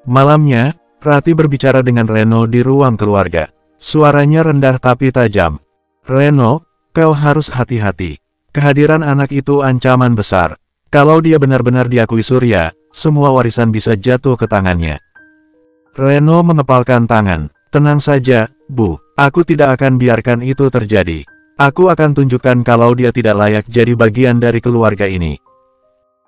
Malamnya, Rati berbicara dengan Reno di ruang keluarga. Suaranya rendah tapi tajam. Reno, kau harus hati-hati. Kehadiran anak itu ancaman besar. Kalau dia benar-benar diakui Surya, semua warisan bisa jatuh ke tangannya. Reno mengepalkan tangan. Tenang saja, Bu. Aku tidak akan biarkan itu terjadi. Aku akan tunjukkan kalau dia tidak layak jadi bagian dari keluarga ini.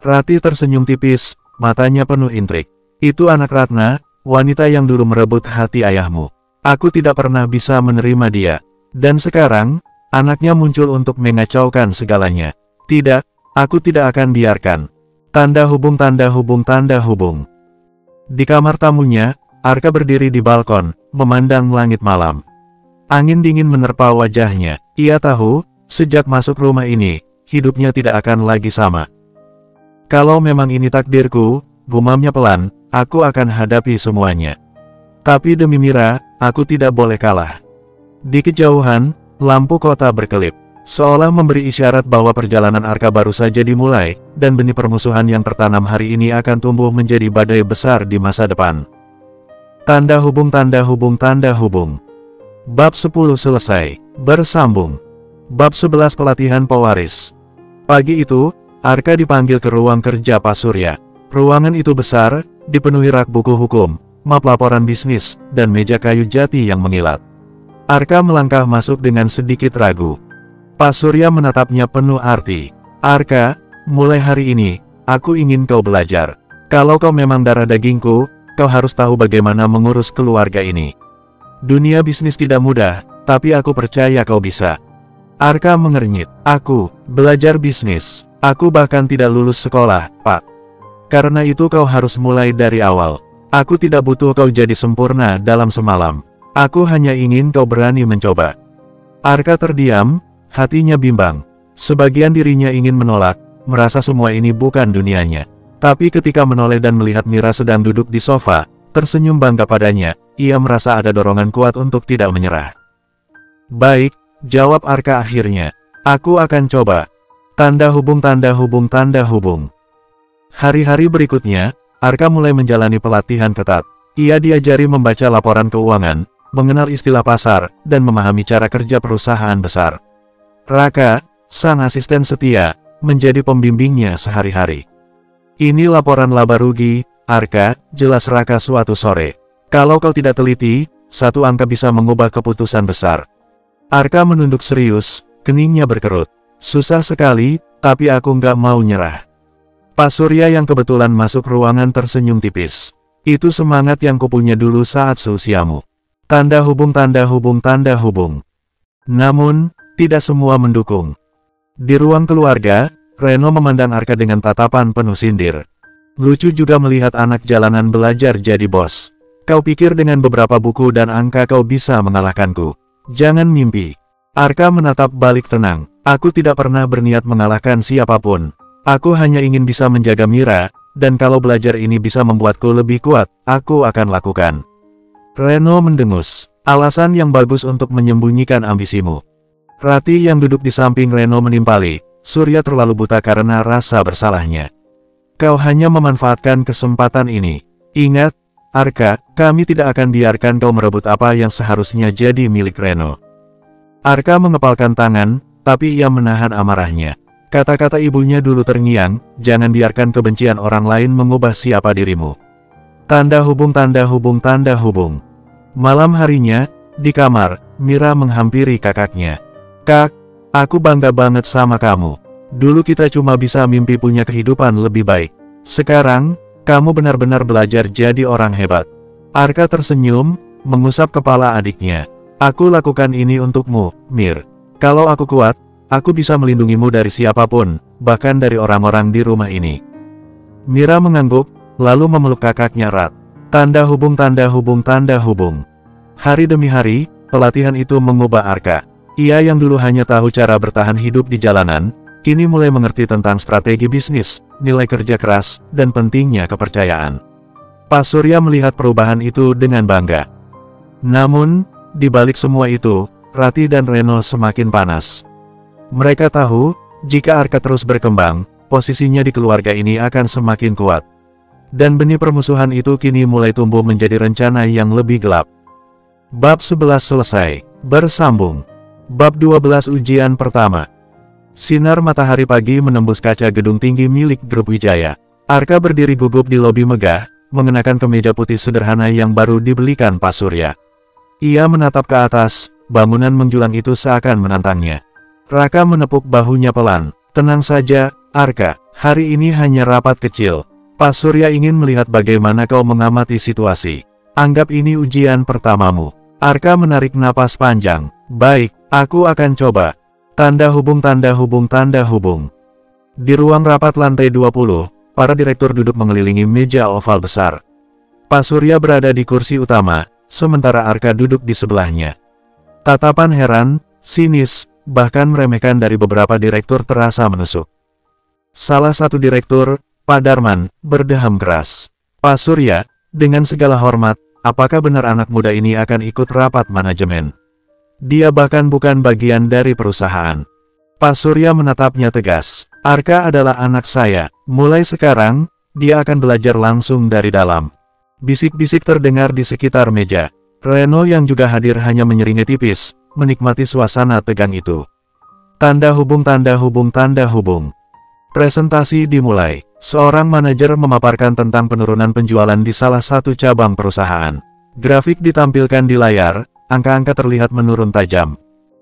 Rati tersenyum tipis, matanya penuh intrik. Itu anak Ratna, wanita yang dulu merebut hati ayahmu. Aku tidak pernah bisa menerima dia. Dan sekarang, anaknya muncul untuk mengacaukan segalanya. Tidak, aku tidak akan biarkan. Tanda hubung, tanda hubung, tanda hubung. Di kamar tamunya, Arka berdiri di balkon, memandang langit malam. Angin dingin menerpa wajahnya. Ia tahu, sejak masuk rumah ini, hidupnya tidak akan lagi sama. Kalau memang ini takdirku, gumamnya pelan, aku akan hadapi semuanya. Tapi demi Mira, aku tidak boleh kalah. Di kejauhan, lampu kota berkelip, seolah memberi isyarat bahwa perjalanan Arka baru saja dimulai, dan benih permusuhan yang tertanam hari ini akan tumbuh menjadi badai besar di masa depan. Tanda hubung, tanda hubung, tanda hubung. Bab 10 selesai, bersambung. Bab 11 pelatihan pewaris. Pagi itu, Arka dipanggil ke ruang kerja Pak Surya. Ruangan itu besar, dipenuhi rak buku hukum, map laporan bisnis, dan meja kayu jati yang mengilat. Arka melangkah masuk dengan sedikit ragu. Pak Surya menatapnya penuh arti. Arka, mulai hari ini, aku ingin kau belajar. Kalau kau memang darah dagingku, kau harus tahu bagaimana mengurus keluarga ini. Dunia bisnis tidak mudah, tapi aku percaya kau bisa. Arka mengernyit. Aku, belajar bisnis. Aku bahkan tidak lulus sekolah, Pak. Karena itu kau harus mulai dari awal. Aku tidak butuh kau jadi sempurna dalam semalam. Aku hanya ingin kau berani mencoba. Arka terdiam, hatinya bimbang. Sebagian dirinya ingin menolak, merasa semua ini bukan dunianya. Tapi ketika menoleh dan melihat Mira sedang duduk di sofa, tersenyum bangga padanya, ia merasa ada dorongan kuat untuk tidak menyerah. Baik, jawab Arka akhirnya. Aku akan coba. Tanda hubung, tanda hubung, tanda hubung. Hari-hari berikutnya, Arka mulai menjalani pelatihan ketat. Ia diajari membaca laporan keuangan, mengenal istilah pasar, dan memahami cara kerja perusahaan besar. Raka, sang asisten setia, menjadi pembimbingnya sehari-hari. Ini laporan laba rugi, Arka, jelas Raka suatu sore. Kalau kau tidak teliti, satu angka bisa mengubah keputusan besar. Arka menunduk serius, keningnya berkerut. Susah sekali, tapi aku nggak mau nyerah. Pak Surya yang kebetulan masuk ruangan tersenyum tipis. Itu semangat yang kupunya dulu saat seusiamu. Tanda hubung, tanda hubung, tanda hubung. Namun, tidak semua mendukung. Di ruang keluarga, Reno memandang Arka dengan tatapan penuh sindir. Lucu juga melihat anak jalanan belajar jadi bos. Kau pikir dengan beberapa buku dan angka kau bisa mengalahkanku? Jangan mimpi. Arka menatap balik tenang. Aku tidak pernah berniat mengalahkan siapapun. Aku hanya ingin bisa menjaga Mira, dan kalau belajar ini bisa membuatku lebih kuat, aku akan lakukan. Reno mendengus. Alasan yang bagus untuk menyembunyikan ambisimu. Rati yang duduk di samping Reno menimpali. Surya terlalu buta karena rasa bersalahnya. Kau hanya memanfaatkan kesempatan ini. Ingat, Arka, kami tidak akan biarkan kau merebut apa yang seharusnya jadi milik Reno. Arka mengepalkan tangan, tapi ia menahan amarahnya. Kata-kata ibunya dulu terngiang, jangan biarkan kebencian orang lain mengubah siapa dirimu. Tanda hubung tanda hubung tanda hubung. Malam harinya, di kamar, Mira menghampiri kakaknya. Kak, aku bangga banget sama kamu. Dulu kita cuma bisa mimpi punya kehidupan lebih baik. Sekarang, kamu benar-benar belajar jadi orang hebat. Arka tersenyum, mengusap kepala adiknya. Aku lakukan ini untukmu, Mir. Kalau aku kuat, aku bisa melindungimu dari siapapun, bahkan dari orang-orang di rumah ini. Mira mengangguk, lalu memeluk kakaknya erat. Tanda hubung tanda hubung tanda hubung. Hari demi hari, pelatihan itu mengubah Arka. Ia yang dulu hanya tahu cara bertahan hidup di jalanan, kini mulai mengerti tentang strategi bisnis, nilai kerja keras, dan pentingnya kepercayaan. Pak Surya melihat perubahan itu dengan bangga. Namun, di balik semua itu, Rati dan Reno semakin panas. Mereka tahu, jika Arka terus berkembang, posisinya di keluarga ini akan semakin kuat. Dan benih permusuhan itu kini mulai tumbuh menjadi rencana yang lebih gelap. Bab 11 selesai. Bersambung. Bab 12 ujian pertama. Sinar matahari pagi menembus kaca gedung tinggi milik Grup Wijaya. Arka berdiri gugup di lobi megah, mengenakan kemeja putih sederhana yang baru dibelikan Pak Surya. Ia menatap ke atas, bangunan menjulang itu seakan menantangnya. Raka menepuk bahunya pelan. Tenang saja, Arka, hari ini hanya rapat kecil. Pak Surya ingin melihat bagaimana kau mengamati situasi. Anggap ini ujian pertamamu. Arka menarik napas panjang. Baik, aku akan coba. Tanda hubung tanda hubung tanda hubung. Di ruang rapat lantai 20, para direktur duduk mengelilingi meja oval besar. Pak Surya berada di kursi utama, sementara Arka duduk di sebelahnya. Tatapan heran, sinis, bahkan meremehkan dari beberapa direktur terasa menusuk. Salah satu direktur, Pak Darman, berdeham keras. Pak Surya, dengan segala hormat, apakah benar anak muda ini akan ikut rapat manajemen? Dia bahkan bukan bagian dari perusahaan. Pak Surya menatapnya tegas. Arka adalah anak saya. Mulai sekarang, dia akan belajar langsung dari dalam. Bisik-bisik terdengar di sekitar meja. Reno yang juga hadir hanya menyeringai tipis, menikmati suasana tegang itu. Tanda hubung tanda hubung tanda hubung. Presentasi dimulai. Seorang manajer memaparkan tentang penurunan penjualan di salah satu cabang perusahaan. Grafik ditampilkan di layar, angka-angka terlihat menurun tajam.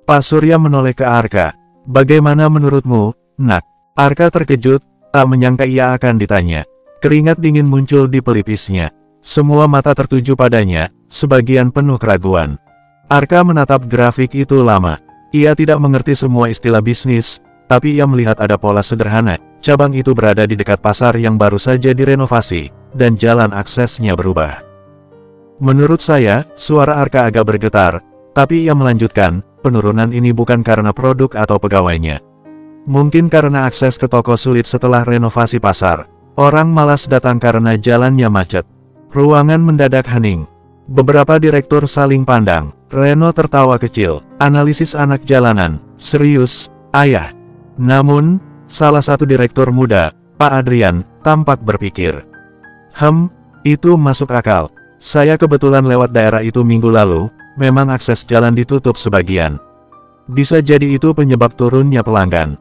Pak Surya menoleh ke Arka. Bagaimana menurutmu, Nak? Arka terkejut, tak menyangka ia akan ditanya. Keringat dingin muncul di pelipisnya. Semua mata tertuju padanya, sebagian penuh keraguan. Arka menatap grafik itu lama. Ia tidak mengerti semua istilah bisnis, tapi ia melihat ada pola sederhana. Cabang itu berada di dekat pasar yang baru saja direnovasi, dan jalan aksesnya berubah. Menurut saya, suara Arka agak bergetar, tapi ia melanjutkan, penurunan ini bukan karena produk atau pegawainya. Mungkin karena akses ke toko sulit setelah renovasi pasar. Orang malas datang karena jalannya macet. Ruangan mendadak hening. Beberapa direktur saling pandang. Reno tertawa kecil. Analisis anak jalanan. Serius, ayah. Namun, salah satu direktur muda, Pak Adrian, tampak berpikir. Itu masuk akal. Saya kebetulan lewat daerah itu minggu lalu, memang akses jalan ditutup sebagian. Bisa jadi itu penyebab turunnya pelanggan.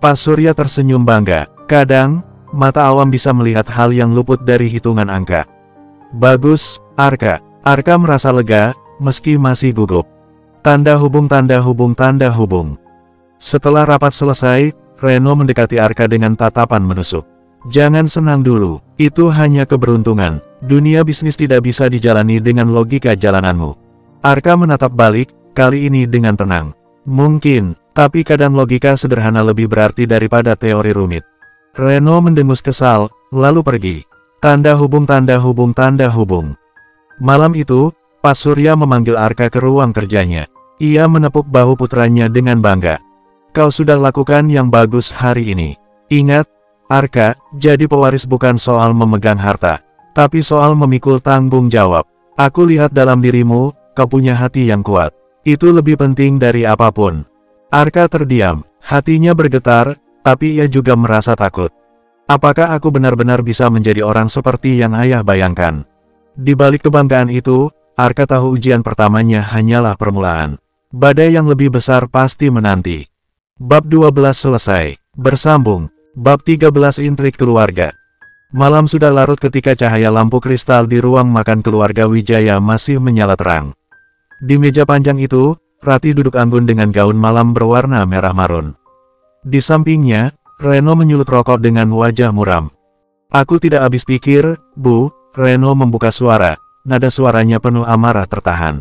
Pak Surya tersenyum bangga. Kadang, mata awam bisa melihat hal yang luput dari hitungan angka. Bagus, Arka. Arka merasa lega, meski masih gugup. Tanda hubung tanda hubung tanda hubung. Setelah rapat selesai, Reno mendekati Arka dengan tatapan menusuk. Jangan senang dulu, itu hanya keberuntungan. Dunia bisnis tidak bisa dijalani dengan logika jalananmu. Arka menatap balik, kali ini dengan tenang. Mungkin, tapi kadang logika sederhana lebih berarti daripada teori rumit. Reno mendengus kesal, lalu pergi. Tanda hubung tanda hubung tanda hubung. Malam itu, Pak Surya memanggil Arka ke ruang kerjanya. Ia menepuk bahu putranya dengan bangga. Kau sudah lakukan yang bagus hari ini. Ingat, Arka, jadi pewaris bukan soal memegang harta, tapi soal memikul tanggung jawab. Aku lihat dalam dirimu, kau punya hati yang kuat. Itu lebih penting dari apapun. Arka terdiam, hatinya bergetar, tapi ia juga merasa takut. Apakah aku benar-benar bisa menjadi orang seperti yang ayah bayangkan? Di balik kebanggaan itu, Arka tahu ujian pertamanya hanyalah permulaan. Badai yang lebih besar pasti menanti. Bab 12 selesai. Bersambung. Bab 13 Intrik Keluarga. Malam sudah larut ketika cahaya lampu kristal di ruang makan keluarga Wijaya masih menyala terang. Di meja panjang itu, Rati duduk anggun dengan gaun malam berwarna merah marun. Di sampingnya, Reno menyulut rokok dengan wajah muram. Aku tidak habis pikir, Bu. Reno membuka suara, nada suaranya penuh amarah tertahan.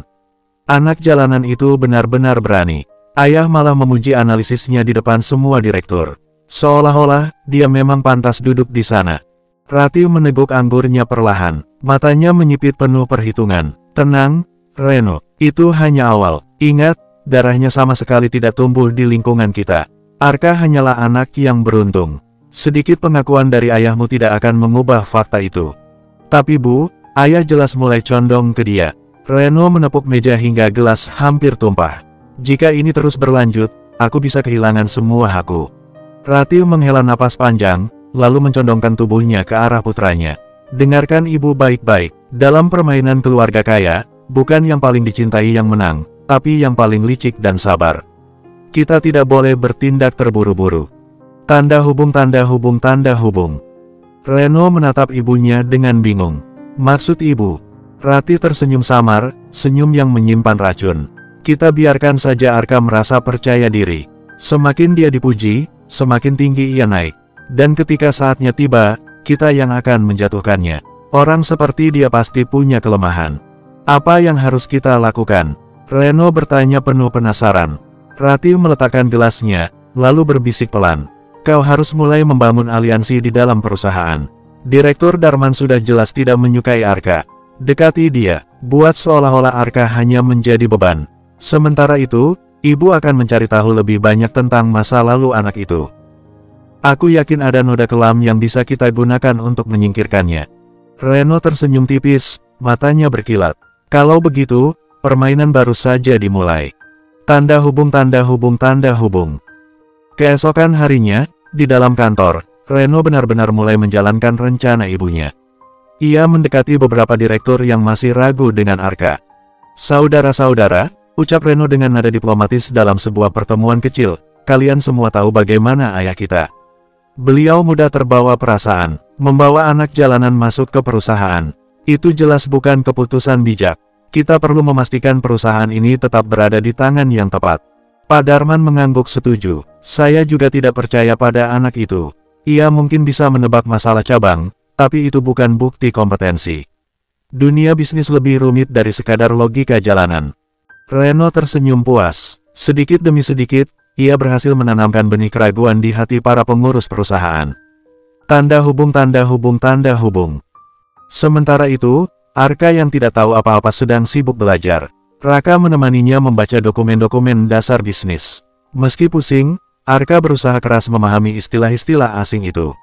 Anak jalanan itu benar-benar berani. Ayah malah memuji analisisnya di depan semua direktur. Seolah-olah, dia memang pantas duduk di sana. Rati meneguk anggurnya perlahan, matanya menyipit penuh perhitungan. Tenang, Reno, itu hanya awal. Ingat, darahnya sama sekali tidak tumbuh di lingkungan kita. Arka hanyalah anak yang beruntung. Sedikit pengakuan dari ayahmu tidak akan mengubah fakta itu. Tapi Bu, ayah jelas mulai condong ke dia. Reno menepuk meja hingga gelas hampir tumpah. Jika ini terus berlanjut, aku bisa kehilangan semua hakku. Rati menghela napas panjang, lalu mencondongkan tubuhnya ke arah putranya. Dengarkan ibu baik-baik, dalam permainan keluarga kaya, bukan yang paling dicintai yang menang, tapi yang paling licik dan sabar. Kita tidak boleh bertindak terburu-buru. Tanda hubung tanda hubung tanda hubung. Reno menatap ibunya dengan bingung. Maksud ibu? Rati tersenyum samar, senyum yang menyimpan racun. Kita biarkan saja Arka merasa percaya diri. Semakin dia dipuji, semakin tinggi ia naik. Dan ketika saatnya tiba, kita yang akan menjatuhkannya. Orang seperti dia pasti punya kelemahan. Apa yang harus kita lakukan? Reno bertanya penuh penasaran. Rati meletakkan gelasnya, lalu berbisik pelan. Kau harus mulai membangun aliansi di dalam perusahaan. Direktur Darman sudah jelas tidak menyukai Arka. Dekati dia, buat seolah-olah Arka hanya menjadi beban. Sementara itu, ibu akan mencari tahu lebih banyak tentang masa lalu anak itu. Aku yakin ada noda kelam yang bisa kita gunakan untuk menyingkirkannya. Reno tersenyum tipis, matanya berkilat. Kalau begitu, permainan baru saja dimulai. Tanda hubung tanda hubung tanda hubung. Keesokan harinya, di dalam kantor, Reno benar-benar mulai menjalankan rencana ibunya. Ia mendekati beberapa direktur yang masih ragu dengan Arka. Saudara-saudara, ucap Reno dengan nada diplomatis dalam sebuah pertemuan kecil, kalian semua tahu bagaimana ayah kita. Beliau mudah terbawa perasaan, membawa anak jalanan masuk ke perusahaan. Itu jelas bukan keputusan bijak. Kita perlu memastikan perusahaan ini tetap berada di tangan yang tepat. Pak Darman mengangguk setuju. Saya juga tidak percaya pada anak itu. Ia mungkin bisa menebak masalah cabang, tapi itu bukan bukti kompetensi. Dunia bisnis lebih rumit dari sekadar logika jalanan. Reno tersenyum puas. Sedikit demi sedikit, ia berhasil menanamkan benih keraguan di hati para pengurus perusahaan. Tanda hubung tanda hubung tanda hubung. Sementara itu, Arka yang tidak tahu apa-apa sedang sibuk belajar. Raka menemaninya membaca dokumen-dokumen dasar bisnis. Meski pusing, Arka berusaha keras memahami istilah-istilah asing itu.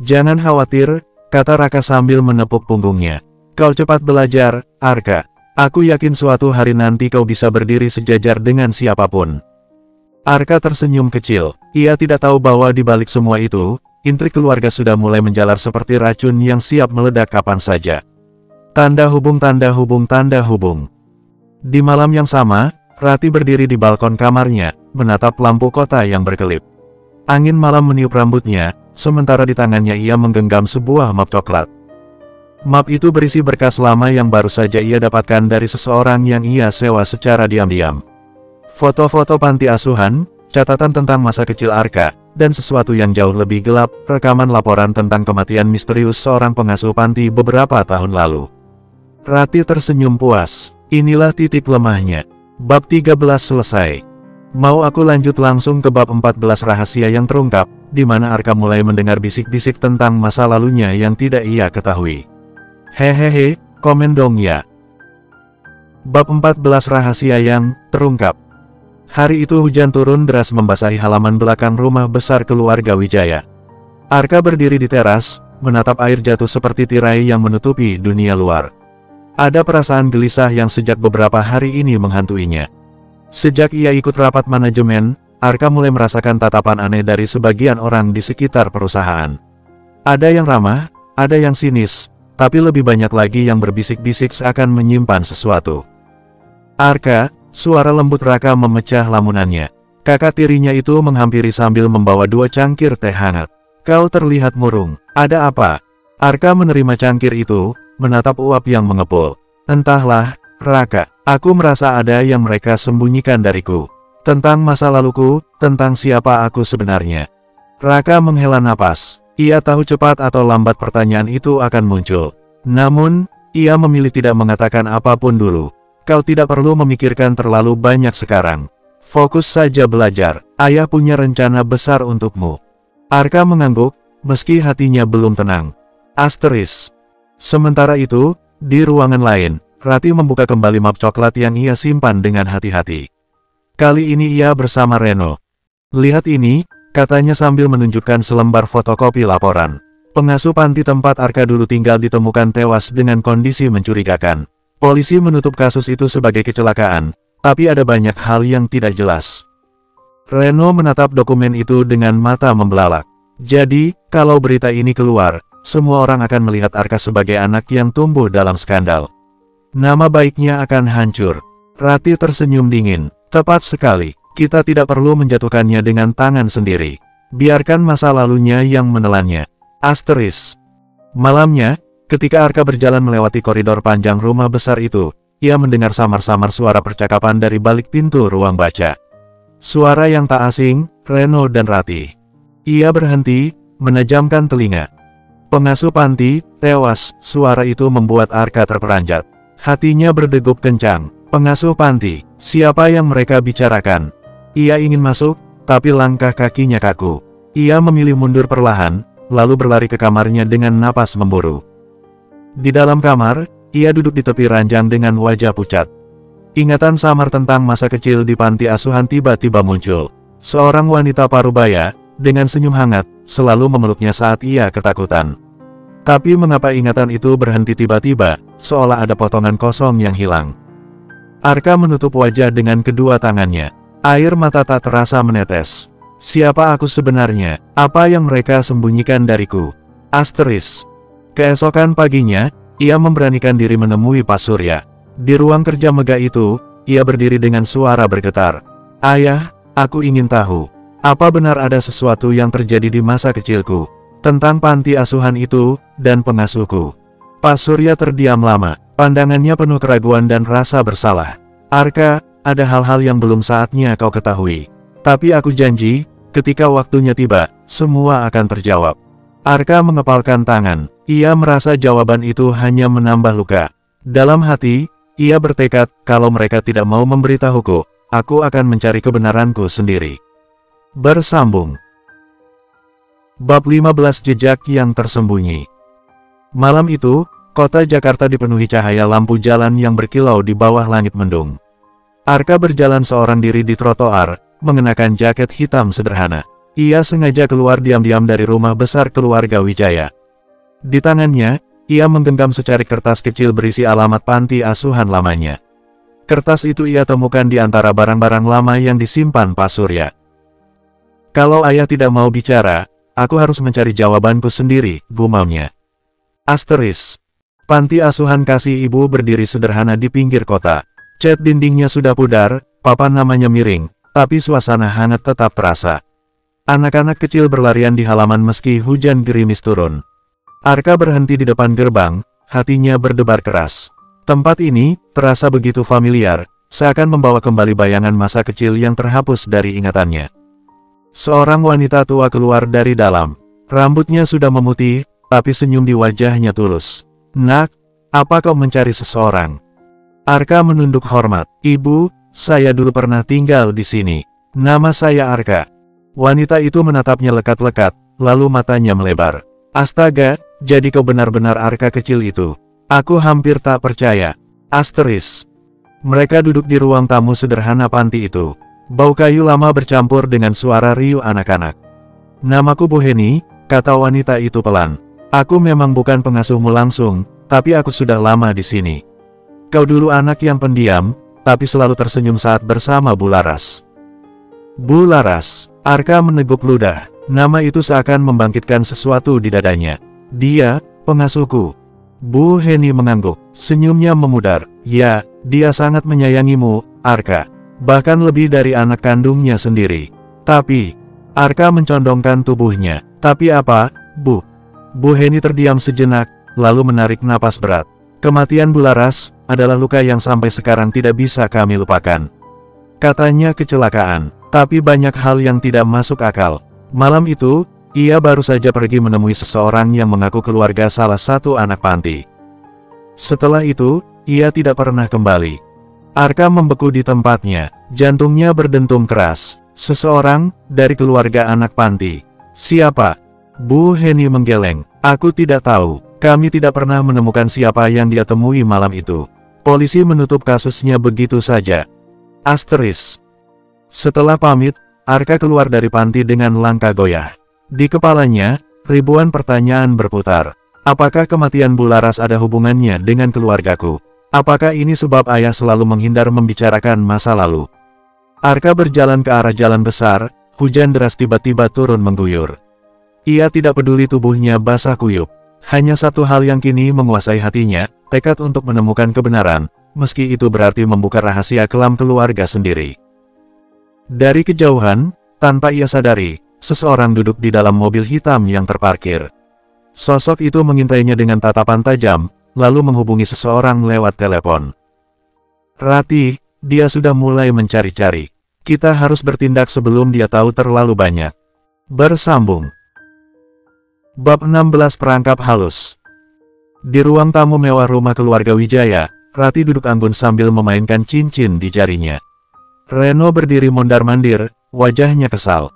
Jangan khawatir, kata Raka sambil menepuk punggungnya. Kau cepat belajar, Arka. Aku yakin suatu hari nanti kau bisa berdiri sejajar dengan siapapun. Arka tersenyum kecil. Ia tidak tahu bahwa di balik semua itu, intrik keluarga sudah mulai menjalar seperti racun yang siap meledak kapan saja. Tanda hubung tanda hubung tanda hubung. Di malam yang sama, Rati berdiri di balkon kamarnya, menatap lampu kota yang berkelip. Angin malam meniup rambutnya, sementara di tangannya ia menggenggam sebuah map coklat. Map itu berisi berkas lama yang baru saja ia dapatkan dari seseorang yang ia sewa secara diam-diam. Foto-foto panti asuhan, catatan tentang masa kecil Arka, dan sesuatu yang jauh lebih gelap, rekaman laporan tentang kematian misterius seorang pengasuh panti beberapa tahun lalu. Rati tersenyum puas. Inilah titik lemahnya. Bab 13 selesai. Mau aku lanjut langsung ke bab 14 rahasia yang terungkap, di mana Arka mulai mendengar bisik-bisik tentang masa lalunya yang tidak ia ketahui. Hehehe, komen dong ya. Bab 14 rahasia yang terungkap. Hari itu hujan turun deras membasahi halaman belakang rumah besar keluarga Wijaya. Arka berdiri di teras, menatap air jatuh seperti tirai yang menutupi dunia luar. Ada perasaan gelisah yang sejak beberapa hari ini menghantuinya. Sejak ia ikut rapat manajemen, Arka mulai merasakan tatapan aneh dari sebagian orang di sekitar perusahaan. Ada yang ramah, ada yang sinis, tapi lebih banyak lagi yang berbisik-bisik seakan menyimpan sesuatu. Arka, suara lembut Raka memecah lamunannya. Kakak tirinya itu menghampiri sambil membawa 2 cangkir teh hangat. Kau terlihat murung, ada apa? Arka menerima cangkir itu, menatap uap yang mengepul. Entahlah, Raka, aku merasa ada yang mereka sembunyikan dariku. Tentang masa laluku, tentang siapa aku sebenarnya. Raka menghela napas. Ia tahu cepat atau lambat pertanyaan itu akan muncul. Namun, ia memilih tidak mengatakan apapun dulu. Kau tidak perlu memikirkan terlalu banyak sekarang. Fokus saja belajar, ayah punya rencana besar untukmu. Arka mengangguk, meski hatinya belum tenang. Asteris. Sementara itu, di ruangan lain, Rati membuka kembali map coklat yang ia simpan dengan hati-hati. Kali ini ia bersama Reno. Lihat ini, katanya sambil menunjukkan selembar fotokopi laporan. Pengasuh panti tempat Arka dulu tinggal ditemukan tewas dengan kondisi mencurigakan. Polisi menutup kasus itu sebagai kecelakaan, tapi ada banyak hal yang tidak jelas. Reno menatap dokumen itu dengan mata membelalak. Jadi, kalau berita ini keluar, semua orang akan melihat Arka sebagai anak yang tumbuh dalam skandal. Nama baiknya akan hancur. Rati tersenyum dingin. Tepat sekali, kita tidak perlu menjatuhkannya dengan tangan sendiri. Biarkan masa lalunya yang menelannya. Asteris. Malamnya, ketika Arka berjalan melewati koridor panjang rumah besar itu, ia mendengar samar-samar suara percakapan dari balik pintu ruang baca. Suara yang tak asing, Reno dan Rati. Ia berhenti, menejamkan telinga. Pengasuh panti, tewas, suara itu membuat Arka terperanjat. Hatinya berdegup kencang. Pengasuh panti, siapa yang mereka bicarakan? Ia ingin masuk, tapi langkah kakinya kaku. Ia memilih mundur perlahan, lalu berlari ke kamarnya dengan napas memburu. Di dalam kamar, ia duduk di tepi ranjang dengan wajah pucat. Ingatan samar tentang masa kecil di panti asuhan tiba-tiba muncul. Seorang wanita parubaya, dengan senyum hangat, selalu memeluknya saat ia ketakutan. Tapi mengapa ingatan itu berhenti tiba-tiba, seolah ada potongan kosong yang hilang. Arka menutup wajah dengan kedua tangannya. Air mata tak terasa menetes. Siapa aku sebenarnya? Apa yang mereka sembunyikan dariku? Asteris. Keesokan paginya, ia memberanikan diri menemui Pak Surya. Di ruang kerja megah itu, ia berdiri dengan suara bergetar. Ayah, aku ingin tahu. Apa benar ada sesuatu yang terjadi di masa kecilku? Tentang panti asuhan itu, dan pengasuhku. Pak Surya terdiam lama, pandangannya penuh keraguan dan rasa bersalah. Arka, ada hal-hal yang belum saatnya kau ketahui. Tapi aku janji, ketika waktunya tiba, semua akan terjawab. Arka mengepalkan tangan, ia merasa jawaban itu hanya menambah luka. Dalam hati, ia bertekad, kalau mereka tidak mau memberitahuku, aku akan mencari kebenaranku sendiri. Bersambung. Bab 15 Jejak yang Tersembunyi. Malam itu, kota Jakarta dipenuhi cahaya lampu jalan yang berkilau di bawah langit mendung. Arka berjalan seorang diri di trotoar, mengenakan jaket hitam sederhana. Ia sengaja keluar diam-diam dari rumah besar keluarga Wijaya. Di tangannya, ia menggenggam secarik kertas kecil berisi alamat panti asuhan lamanya. Kertas itu ia temukan di antara barang-barang lama yang disimpan Pak Surya. Kalau ayah tidak mau bicara, aku harus mencari jawabanku sendiri, gumamnya. Asteris. Panti asuhan kasih ibu berdiri sederhana di pinggir kota. Cat dindingnya sudah pudar, papan namanya miring, tapi suasana hangat tetap terasa. Anak-anak kecil berlarian di halaman meski hujan gerimis turun. Arka berhenti di depan gerbang, hatinya berdebar keras. Tempat ini terasa begitu familiar, seakan membawa kembali bayangan masa kecil yang terhapus dari ingatannya. Seorang wanita tua keluar dari dalam. Rambutnya sudah memutih, tapi senyum di wajahnya tulus. Nak, apa kau mencari seseorang? Arka menunduk hormat. Ibu, saya dulu pernah tinggal di sini. Nama saya Arka. Wanita itu menatapnya lekat-lekat, lalu matanya melebar. Astaga, jadi kau benar-benar Arka kecil itu. Aku hampir tak percaya. Asteris. Mereka duduk di ruang tamu sederhana panti itu. Bau kayu lama bercampur dengan suara riuh anak-anak. Namaku Bu Heni, kata wanita itu pelan. Aku memang bukan pengasuhmu langsung, tapi aku sudah lama di sini. Kau dulu anak yang pendiam, tapi selalu tersenyum saat bersama Bu Laras. Bu Laras, Arka meneguk ludah. Nama itu seakan membangkitkan sesuatu di dadanya. Dia, pengasuhku. Bu Heni mengangguk, senyumnya memudar. Ya, dia sangat menyayangimu, Arka. Bahkan lebih dari anak kandungnya sendiri. Tapi, Arka mencondongkan tubuhnya. Tapi apa, Bu? Bu Heni terdiam sejenak, lalu menarik napas berat. Kematian Bu Laras adalah luka yang sampai sekarang tidak bisa kami lupakan. Katanya kecelakaan, tapi banyak hal yang tidak masuk akal. Malam itu, ia baru saja pergi menemui seseorang yang mengaku keluarga salah satu anak panti. Setelah itu, ia tidak pernah kembali. Arka membeku di tempatnya, jantungnya berdentum keras. Seseorang dari keluarga anak panti. Siapa? Bu Heni menggeleng. Aku tidak tahu. Kami tidak pernah menemukan siapa yang dia temui malam itu. Polisi menutup kasusnya begitu saja. Asteris. Setelah pamit, Arka keluar dari panti dengan langkah goyah. Di kepalanya, ribuan pertanyaan berputar. Apakah kematian Bu Laras ada hubungannya dengan keluargaku? Apakah ini sebab ayah selalu menghindar membicarakan masa lalu? Arka berjalan ke arah jalan besar, hujan deras tiba-tiba turun mengguyur. Ia tidak peduli tubuhnya basah kuyup. Hanya satu hal yang kini menguasai hatinya, tekad untuk menemukan kebenaran, meski itu berarti membuka rahasia kelam keluarga sendiri. Dari kejauhan, tanpa ia sadari, seseorang duduk di dalam mobil hitam yang terparkir. Sosok itu mengintainya dengan tatapan tajam, lalu menghubungi seseorang lewat telepon. Rati, dia sudah mulai mencari-cari. Kita harus bertindak sebelum dia tahu terlalu banyak. Bersambung. Bab 16 Perangkap Halus. Di ruang tamu mewah rumah keluarga Wijaya, Rati duduk anggun sambil memainkan cincin di jarinya. Reno berdiri mondar-mandir, wajahnya kesal.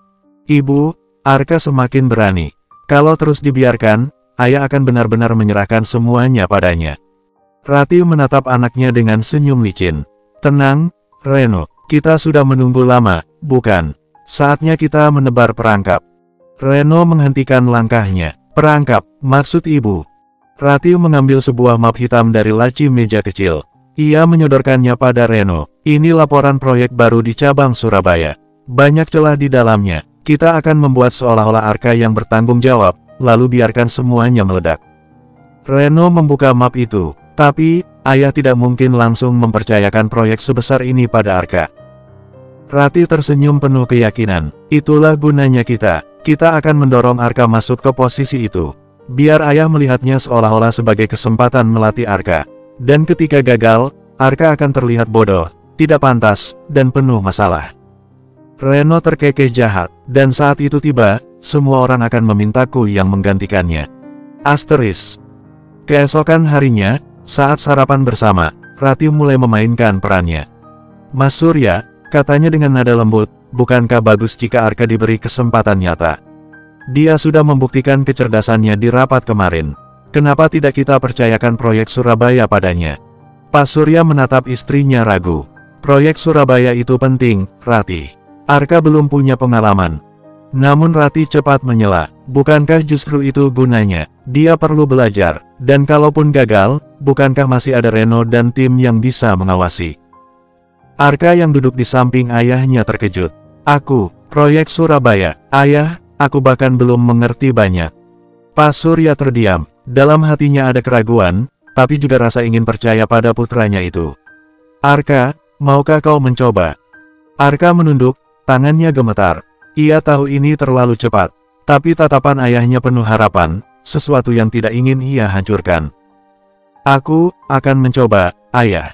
Ibu, Arka semakin berani. Kalau terus dibiarkan, ayah akan benar-benar menyerahkan semuanya padanya. Rati menatap anaknya dengan senyum licin. Tenang, Reno, kita sudah menunggu lama, bukan? Saatnya kita menebar perangkap. Reno menghentikan langkahnya. Perangkap, maksud ibu? Rati mengambil sebuah map hitam dari laci meja kecil. Ia menyodorkannya pada Reno. Ini laporan proyek baru di cabang Surabaya. Banyak celah di dalamnya. Kita akan membuat seolah-olah Arka yang bertanggung jawab, lalu biarkan semuanya meledak. Reno membuka map itu, tapi ayah tidak mungkin langsung mempercayakan proyek sebesar ini pada Arka. Rati tersenyum penuh keyakinan. Itulah gunanya kita. Kita akan mendorong Arka masuk ke posisi itu. Biar ayah melihatnya seolah-olah sebagai kesempatan melatih Arka. Dan ketika gagal, Arka akan terlihat bodoh, tidak pantas, dan penuh masalah. Reno terkekeh jahat, dan saat itu tiba, semua orang akan memintaku yang menggantikannya. Asteris. Keesokan harinya, saat sarapan bersama, Rati mulai memainkan perannya. Mas Surya, katanya dengan nada lembut, bukankah bagus jika Arka diberi kesempatan nyata? Dia sudah membuktikan kecerdasannya di rapat kemarin. Kenapa tidak kita percayakan proyek Surabaya padanya? Pak Surya menatap istrinya ragu. Proyek Surabaya itu penting, Rati. Arka belum punya pengalaman. Namun Rati cepat menyela. Bukankah justru itu gunanya? Dia perlu belajar. Dan kalaupun gagal, bukankah masih ada Reno dan tim yang bisa mengawasi? Arka yang duduk di samping ayahnya terkejut. Aku, proyek Surabaya. Ayah, aku bahkan belum mengerti banyak. Pak Surya terdiam. Dalam hatinya ada keraguan, tapi juga rasa ingin percaya pada putranya itu. Arka, maukah kau mencoba? Arka menunduk. Tangannya gemetar. Ia tahu ini terlalu cepat. Tapi tatapan ayahnya penuh harapan, sesuatu yang tidak ingin ia hancurkan. Aku akan mencoba, ayah.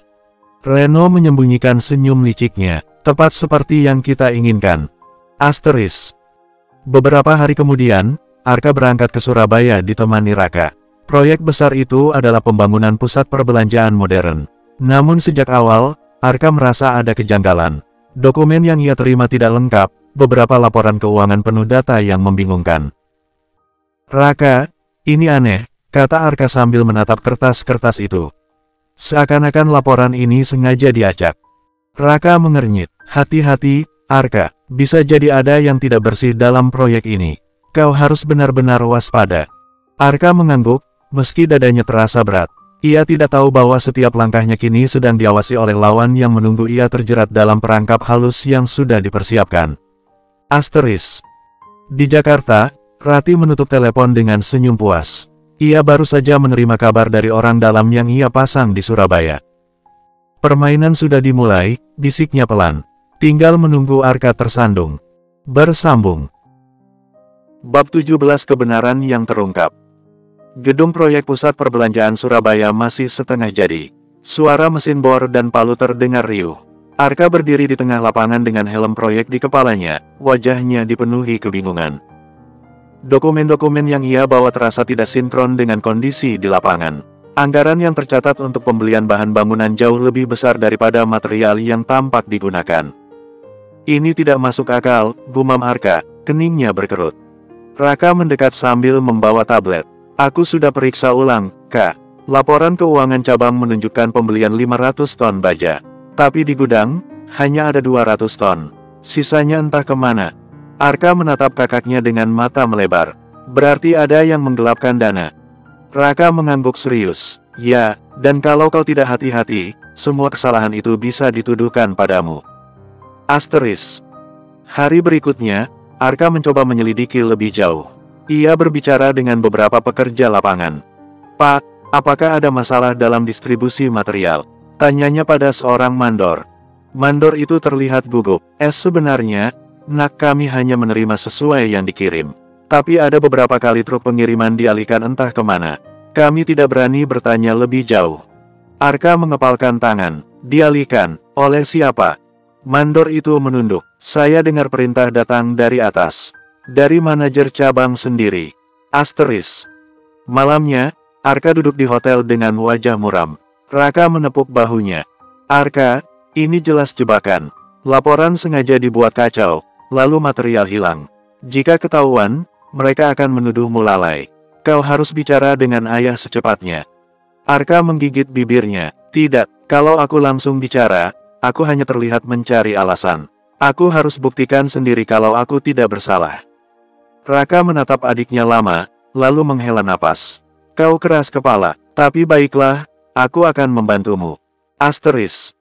Reno menyembunyikan senyum liciknya, tepat seperti yang kita inginkan. Asteris. Beberapa hari kemudian, Arka berangkat ke Surabaya ditemani Raka. Proyek besar itu adalah pembangunan pusat perbelanjaan modern. Namun sejak awal, Arka merasa ada kejanggalan. Dokumen yang ia terima tidak lengkap, beberapa laporan keuangan penuh data yang membingungkan. Raka, ini aneh, kata Arka sambil menatap kertas-kertas itu. Seakan-akan laporan ini sengaja diacak. Raka mengernyit, hati-hati, Arka, bisa jadi ada yang tidak bersih dalam proyek ini. Kau harus benar-benar waspada. Arka mengangguk, meski dadanya terasa berat. Ia tidak tahu bahwa setiap langkahnya kini sedang diawasi oleh lawan yang menunggu ia terjerat dalam perangkap halus yang sudah dipersiapkan. Asteris. Di Jakarta, Rati menutup telepon dengan senyum puas. Ia baru saja menerima kabar dari orang dalam yang ia pasang di Surabaya. Permainan sudah dimulai, bisiknya pelan. Tinggal menunggu Arka tersandung. Bersambung. Bab 17 Kebenaran yang terungkap. Gedung proyek pusat perbelanjaan Surabaya masih setengah jadi. Suara mesin bor dan palu terdengar riuh. Arka berdiri di tengah lapangan dengan helm proyek di kepalanya, wajahnya dipenuhi kebingungan. Dokumen-dokumen yang ia bawa terasa tidak sinkron dengan kondisi di lapangan. Anggaran yang tercatat untuk pembelian bahan bangunan jauh lebih besar daripada material yang tampak digunakan. Ini tidak masuk akal, gumam Arka, keningnya berkerut. Raka mendekat sambil membawa tablet. Aku sudah periksa ulang, Kak. Laporan keuangan cabang menunjukkan pembelian 500 ton baja. Tapi di gudang, hanya ada 200 ton. Sisanya entah kemana. Arka menatap kakaknya dengan mata melebar. Berarti ada yang menggelapkan dana. Raka mengangguk serius. Ya, dan kalau kau tidak hati-hati, semua kesalahan itu bisa dituduhkan padamu. Asteris. Hari berikutnya, Arka mencoba menyelidiki lebih jauh. Ia berbicara dengan beberapa pekerja lapangan. Pak, apakah ada masalah dalam distribusi material? Tanyanya pada seorang mandor. Mandor itu terlihat gugup. Sebenarnya, nak, kami hanya menerima sesuai yang dikirim. Tapi ada beberapa kali truk pengiriman dialihkan entah kemana. Kami tidak berani bertanya lebih jauh. Arka mengepalkan tangan. Dialihkan, oleh siapa? Mandor itu menunduk. Saya dengar perintah datang dari atas. Dari manajer cabang sendiri. Asteris. Malamnya, Arka duduk di hotel dengan wajah muram. Raka menepuk bahunya. Arka, ini jelas jebakan. Laporan sengaja dibuat kacau, lalu material hilang. Jika ketahuan, mereka akan menuduhmu lalai. Kau harus bicara dengan ayah secepatnya. Arka menggigit bibirnya. Tidak, kalau aku langsung bicara, aku hanya terlihat mencari alasan. Aku harus buktikan sendiri kalau aku tidak bersalah. Raka menatap adiknya lama, lalu menghela napas. Kau keras kepala, tapi baiklah, aku akan membantumu. Asteris.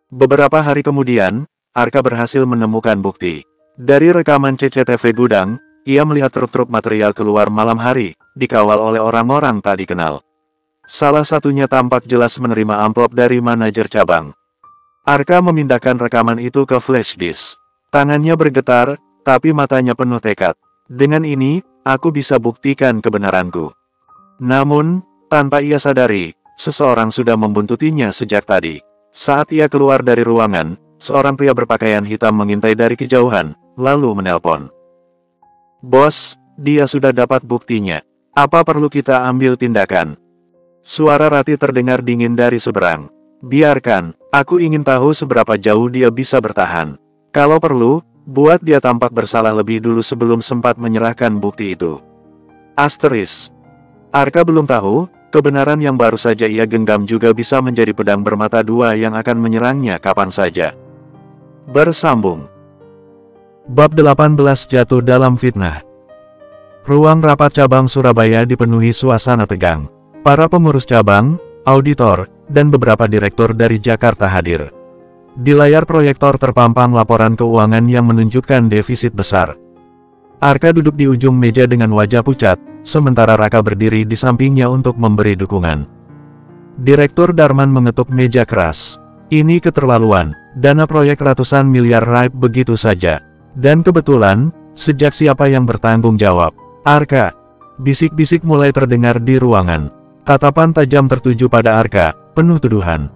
Beberapa hari kemudian, Arka berhasil menemukan bukti. Dari rekaman CCTV gudang, ia melihat truk-truk material keluar malam hari, dikawal oleh orang-orang tak dikenal. Salah satunya tampak jelas menerima amplop dari manajer cabang. Arka memindahkan rekaman itu ke flash disk. Tangannya bergetar, tapi matanya penuh tekad. Dengan ini, aku bisa buktikan kebenaranku. Namun, tanpa ia sadari, seseorang sudah membuntutinya sejak tadi. Saat ia keluar dari ruangan, seorang pria berpakaian hitam mengintai dari kejauhan, lalu menelpon. Bos, dia sudah dapat buktinya. Apa perlu kita ambil tindakan? Suara Rati terdengar dingin dari seberang. Biarkan, aku ingin tahu seberapa jauh dia bisa bertahan. Kalau perlu, buat dia tampak bersalah lebih dulu sebelum sempat menyerahkan bukti itu. Asteris. Arka belum tahu, kebenaran yang baru saja ia genggam juga bisa menjadi pedang bermata dua yang akan menyerangnya kapan saja. Bersambung. Bab 18 Jatuh dalam fitnah. Ruang rapat cabang Surabaya dipenuhi suasana tegang. Para pengurus cabang, auditor, dan beberapa direktur dari Jakarta hadir. Di layar proyektor terpampang laporan keuangan yang menunjukkan defisit besar. Arka duduk di ujung meja dengan wajah pucat, sementara Raka berdiri di sampingnya untuk memberi dukungan. Direktur Darman mengetuk meja keras. Ini keterlaluan, dana proyek ratusan miliar raib begitu saja. Dan kebetulan, sejak siapa yang bertanggung jawab? Arka. Bisik-bisik mulai terdengar di ruangan. Tatapan tajam tertuju pada Arka, penuh tuduhan.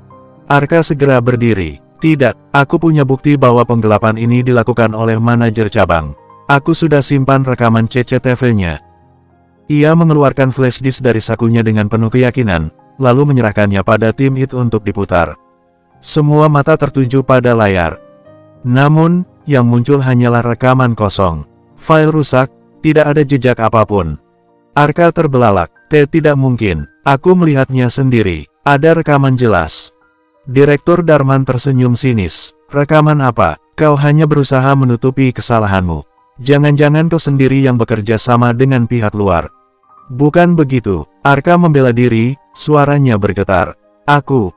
Arka segera berdiri. Tidak, aku punya bukti bahwa penggelapan ini dilakukan oleh manajer cabang. Aku sudah simpan rekaman CCTV-nya. Ia mengeluarkan flash disk dari sakunya dengan penuh keyakinan, lalu menyerahkannya pada tim IT untuk diputar. Semua mata tertuju pada layar. Namun, yang muncul hanyalah rekaman kosong. File rusak, tidak ada jejak apapun. Arka terbelalak. Tidak mungkin. Aku melihatnya sendiri. Ada rekaman jelas. Direktur Darman tersenyum sinis. Rekaman apa? Kau hanya berusaha menutupi kesalahanmu. Jangan-jangan kau sendiri yang bekerja sama dengan pihak luar. Bukan begitu. Arka membela diri, suaranya bergetar. Aku.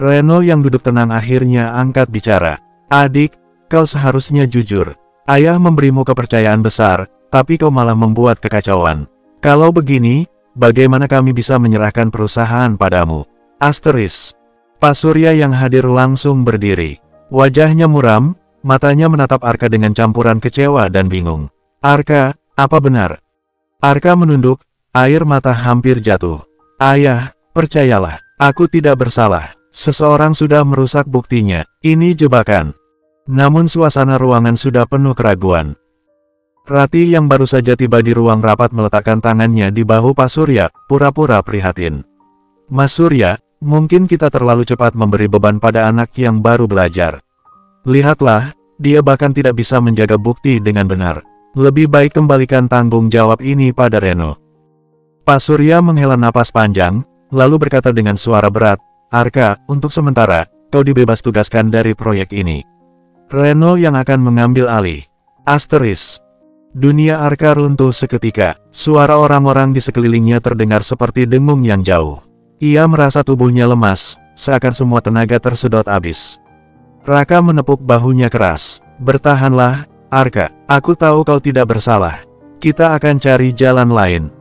Reno yang duduk tenang akhirnya angkat bicara. Adik, kau seharusnya jujur. Ayah memberimu kepercayaan besar, tapi kau malah membuat kekacauan. Kalau begini, bagaimana kami bisa menyerahkan perusahaan padamu? Asteris. Pak Surya yang hadir langsung berdiri. Wajahnya muram, matanya menatap Arka dengan campuran kecewa dan bingung. Arka, apa benar? Arka menunduk, air mata hampir jatuh. Ayah, percayalah, aku tidak bersalah. Seseorang sudah merusak buktinya. Ini jebakan. Namun suasana ruangan sudah penuh keraguan. Rati yang baru saja tiba di ruang rapat meletakkan tangannya di bahu Pak Surya, pura-pura prihatin. Mas Surya, mungkin kita terlalu cepat memberi beban pada anak yang baru belajar. Lihatlah, dia bahkan tidak bisa menjaga bukti dengan benar. Lebih baik kembalikan tanggung jawab ini pada Reno. Pak Surya menghela napas panjang, lalu berkata dengan suara berat, Arka, untuk sementara, kau dibebas tugaskan dari proyek ini. Reno yang akan mengambil alih. Asteris. Dunia Arka runtuh seketika. Suara orang-orang di sekelilingnya terdengar seperti dengung yang jauh. Ia merasa tubuhnya lemas, seakan semua tenaga tersedot habis. Raka menepuk bahunya keras. Bertahanlah, Arka. Aku tahu kau tidak bersalah. Kita akan cari jalan lain.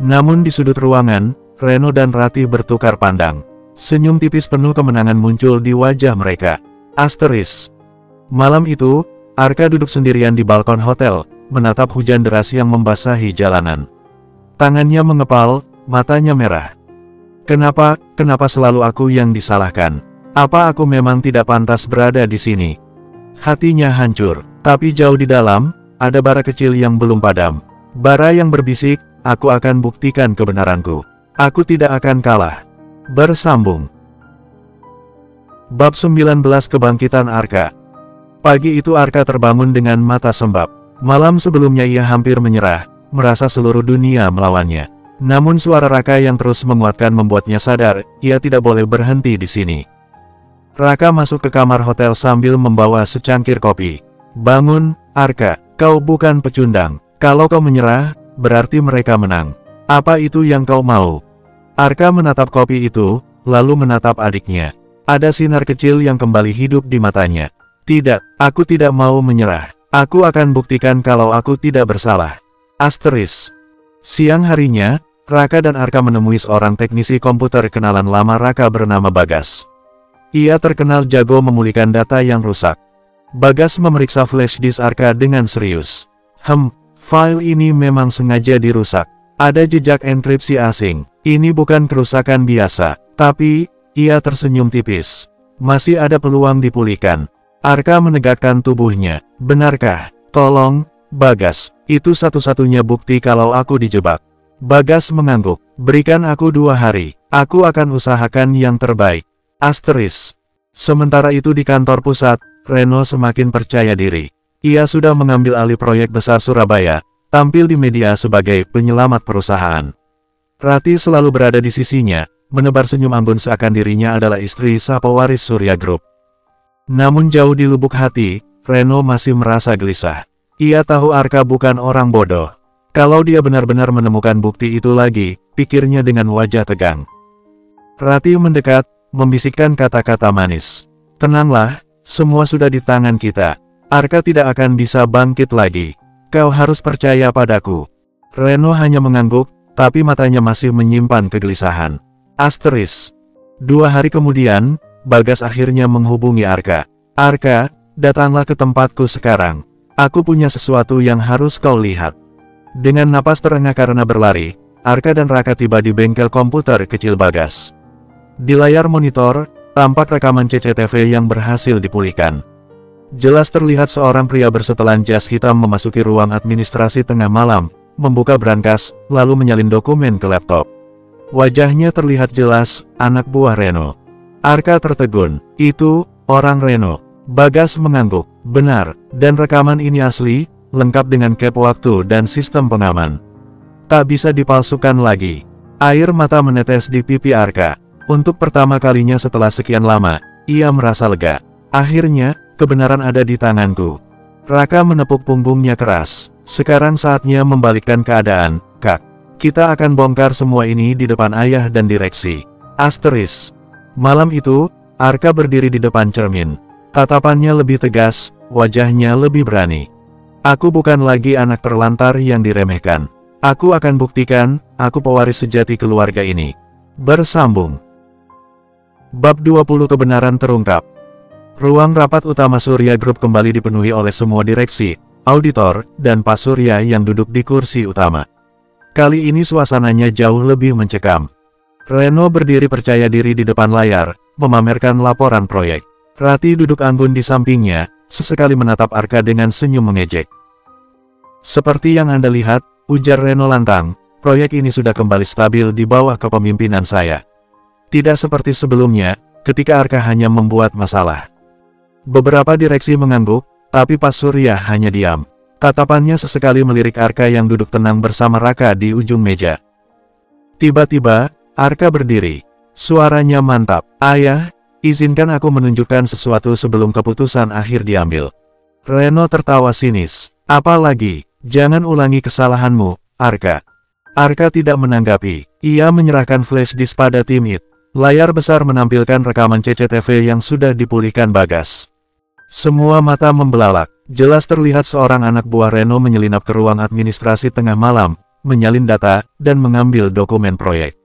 Namun di sudut ruangan, Reno dan Rati bertukar pandang. Senyum tipis penuh kemenangan muncul di wajah mereka. Asteris. Malam itu, Arka duduk sendirian di balkon hotel, menatap hujan deras yang membasahi jalanan. Tangannya mengepal, matanya merah. Kenapa selalu aku yang disalahkan? Apa aku memang tidak pantas berada di sini? Hatinya hancur, tapi jauh di dalam, ada bara kecil yang belum padam. Bara yang berbisik, aku akan buktikan kebenaranku. Aku tidak akan kalah. Bersambung. Bab 19 Kebangkitan Arka. Pagi itu Arka terbangun dengan mata sembab. Malam sebelumnya ia hampir menyerah, merasa seluruh dunia melawannya. Namun suara Raka yang terus menguatkan membuatnya sadar, ia tidak boleh berhenti di sini. Raka masuk ke kamar hotel sambil membawa secangkir kopi. Bangun, Arka, kau bukan pecundang. Kalau kau menyerah, berarti mereka menang. Apa itu yang kau mau? Arka menatap kopi itu, lalu menatap adiknya. Ada sinar kecil yang kembali hidup di matanya. Tidak, aku tidak mau menyerah. Aku akan buktikan kalau aku tidak bersalah. Asteris. Siang harinya, Raka dan Arka menemui seorang teknisi komputer kenalan lama Raka bernama Bagas. Ia terkenal jago memulihkan data yang rusak. Bagas memeriksa flash disk Arka dengan serius. File ini memang sengaja dirusak. Ada jejak enkripsi asing. Ini bukan kerusakan biasa. Tapi, ia tersenyum tipis. Masih ada peluang dipulihkan. Arka menegakkan tubuhnya. Benarkah? Tolong, Bagas. Itu satu-satunya bukti kalau aku dijebak. Bagas mengangguk. Berikan aku 2 hari. Aku akan usahakan yang terbaik. Asteris. Sementara itu di kantor pusat, Reno semakin percaya diri. Ia sudah mengambil alih proyek besar Surabaya, tampil di media sebagai penyelamat perusahaan. Rati selalu berada di sisinya, menebar senyum anggun seakan dirinya adalah istri sah pewaris Surya Group. Namun jauh di lubuk hati, Reno masih merasa gelisah. Ia tahu Arka bukan orang bodoh. Kalau dia benar-benar menemukan bukti itu lagi, pikirnya dengan wajah tegang. Rati mendekat, membisikkan kata-kata manis. Tenanglah, semua sudah di tangan kita. Arka tidak akan bisa bangkit lagi. Kau harus percaya padaku. Reno hanya mengangguk, tapi matanya masih menyimpan kegelisahan. Asteris. 2 hari kemudian, Bagas akhirnya menghubungi Arka. Arka, datanglah ke tempatku sekarang. Aku punya sesuatu yang harus kau lihat. Dengan napas terengah karena berlari, Arka dan Raka tiba di bengkel komputer kecil Bagas. Di layar monitor, tampak rekaman CCTV yang berhasil dipulihkan. Jelas terlihat seorang pria bersetelan jas hitam memasuki ruang administrasi tengah malam, membuka brankas, lalu menyalin dokumen ke laptop. Wajahnya terlihat jelas, anak buah Reno. Arka tertegun. Itu, orang Reno. Bagas mengangguk. Benar, dan rekaman ini asli, lengkap dengan cap waktu dan sistem pengaman. Tak bisa dipalsukan lagi. Air mata menetes di pipi Arka. Untuk pertama kalinya setelah sekian lama, ia merasa lega. Akhirnya, kebenaran ada di tanganku. Raka menepuk punggungnya keras. Sekarang saatnya membalikkan keadaan, Kak. Kita akan bongkar semua ini di depan ayah dan direksi. Asteris. Malam itu, Arka berdiri di depan cermin. Tatapannya lebih tegas, wajahnya lebih berani. Aku bukan lagi anak terlantar yang diremehkan. Aku akan buktikan, aku pewaris sejati keluarga ini. Bersambung. Bab 20 Kebenaran terungkap. Ruang rapat utama Surya Group kembali dipenuhi oleh semua direksi, auditor, dan Pak Surya yang duduk di kursi utama. Kali ini suasananya jauh lebih mencekam. Reno berdiri percaya diri di depan layar, memamerkan laporan proyek. Rati duduk anggun di sampingnya, sesekali menatap Arka dengan senyum mengejek. Seperti yang Anda lihat, ujar Reno lantang, proyek ini sudah kembali stabil di bawah kepemimpinan saya. Tidak seperti sebelumnya, ketika Arka hanya membuat masalah. Beberapa direksi mengangguk, tapi Pak Surya hanya diam. Tatapannya sesekali melirik Arka yang duduk tenang bersama Raka di ujung meja. Tiba-tiba, Arka berdiri. Suaranya mantap. Ayah, izinkan aku menunjukkan sesuatu sebelum keputusan akhir diambil. Reno tertawa sinis. Apalagi, jangan ulangi kesalahanmu, Arka. Arka tidak menanggapi. Ia menyerahkan flash disk pada tim IT. Layar besar menampilkan rekaman CCTV yang sudah dipulihkan Bagas. Semua mata membelalak. Jelas terlihat seorang anak buah Reno menyelinap ke ruang administrasi tengah malam, menyalin data, dan mengambil dokumen proyek.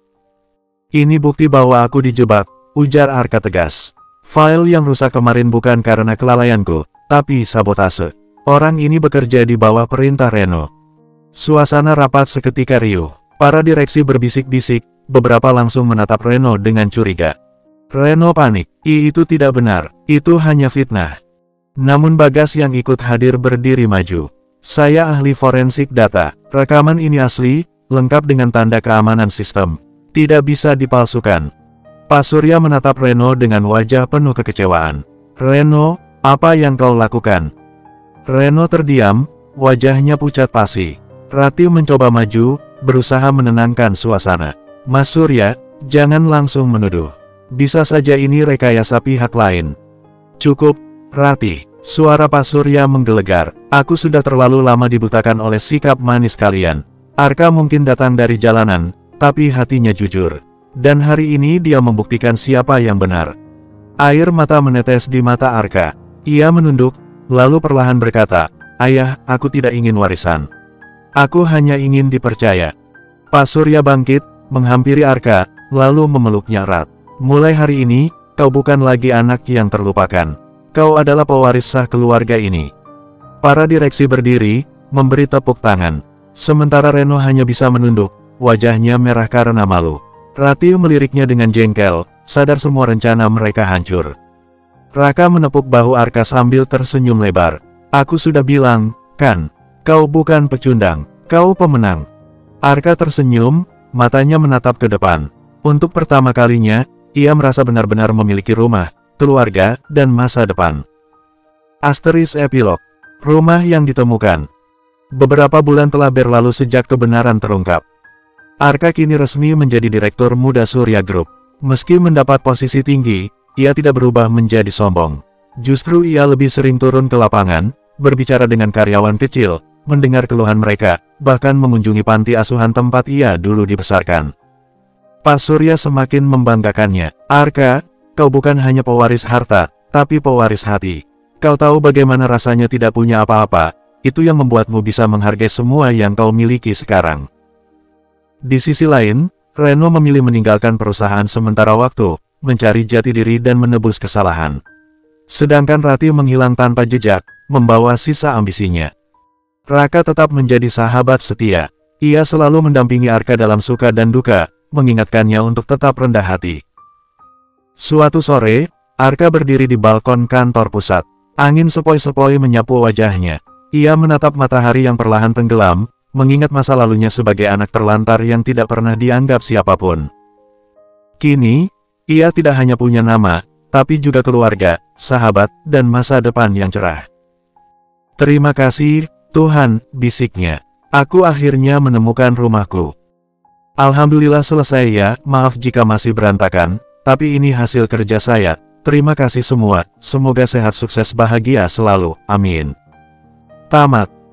Ini bukti bahwa aku dijebak, ujar Arka tegas. File yang rusak kemarin bukan karena kelalaianku, tapi sabotase. Orang ini bekerja di bawah perintah Reno. Suasana rapat seketika riuh. Para direksi berbisik-bisik. Beberapa langsung menatap Reno dengan curiga. Reno panik. Itu tidak benar. Itu hanya fitnah. Namun Bagas yang ikut hadir berdiri maju. Saya ahli forensik data. Rekaman ini asli, lengkap dengan tanda keamanan sistem. Tidak bisa dipalsukan. Pak Surya menatap Reno dengan wajah penuh kekecewaan. Reno, apa yang kau lakukan? Reno terdiam, wajahnya pucat pasi. Rati mencoba maju, berusaha menenangkan suasana. Mas Surya, jangan langsung menuduh. Bisa saja ini rekayasa pihak lain. Cukup, Rati. Suara Pak Surya menggelegar. Aku sudah terlalu lama dibutakan oleh sikap manis kalian. Arka mungkin datang dari jalanan, tapi hatinya jujur. Dan hari ini dia membuktikan siapa yang benar. Air mata menetes di mata Arka. Ia menunduk, lalu perlahan berkata, Ayah, aku tidak ingin warisan. Aku hanya ingin dipercaya. Pak Surya bangkit, menghampiri Arka, lalu memeluknya erat. Mulai hari ini, kau bukan lagi anak yang terlupakan. Kau adalah pewaris sah keluarga ini. Para direksi berdiri, memberi tepuk tangan. Sementara Reno hanya bisa menunduk, wajahnya merah karena malu. Rati meliriknya dengan jengkel, sadar semua rencana mereka hancur. Raka menepuk bahu Arka sambil tersenyum lebar. Aku sudah bilang, kan? Kau bukan pecundang, kau pemenang. Arka tersenyum, matanya menatap ke depan. Untuk pertama kalinya, ia merasa benar-benar memiliki rumah, keluarga, dan masa depan. Asteris epilog. Rumah yang ditemukan. Beberapa bulan telah berlalu sejak kebenaran terungkap. Arka kini resmi menjadi direktur muda Surya Group. Meski mendapat posisi tinggi, ia tidak berubah menjadi sombong. Justru ia lebih sering turun ke lapangan, berbicara dengan karyawan kecil, mendengar keluhan mereka, bahkan mengunjungi panti asuhan tempat ia dulu dibesarkan. Pak Surya semakin membanggakannya. Arka, kau bukan hanya pewaris harta, tapi pewaris hati. Kau tahu bagaimana rasanya tidak punya apa-apa, itu yang membuatmu bisa menghargai semua yang kau miliki sekarang. Di sisi lain, Reno memilih meninggalkan perusahaan sementara waktu, mencari jati diri dan menebus kesalahan. Sedangkan Rati menghilang tanpa jejak, membawa sisa ambisinya. Raka tetap menjadi sahabat setia. Ia selalu mendampingi Arka dalam suka dan duka, mengingatkannya untuk tetap rendah hati. Suatu sore, Arka berdiri di balkon kantor pusat. Angin sepoi-sepoi menyapu wajahnya. Ia menatap matahari yang perlahan tenggelam, mengingat masa lalunya sebagai anak terlantar yang tidak pernah dianggap siapapun. Kini, ia tidak hanya punya nama, tapi juga keluarga, sahabat, dan masa depan yang cerah. Terima kasih, Tuhan, bisiknya. Aku akhirnya menemukan rumahku. Alhamdulillah selesai ya, maaf jika masih berantakan, tapi ini hasil kerja saya. Terima kasih semua, semoga sehat sukses bahagia selalu, amin. Tamat.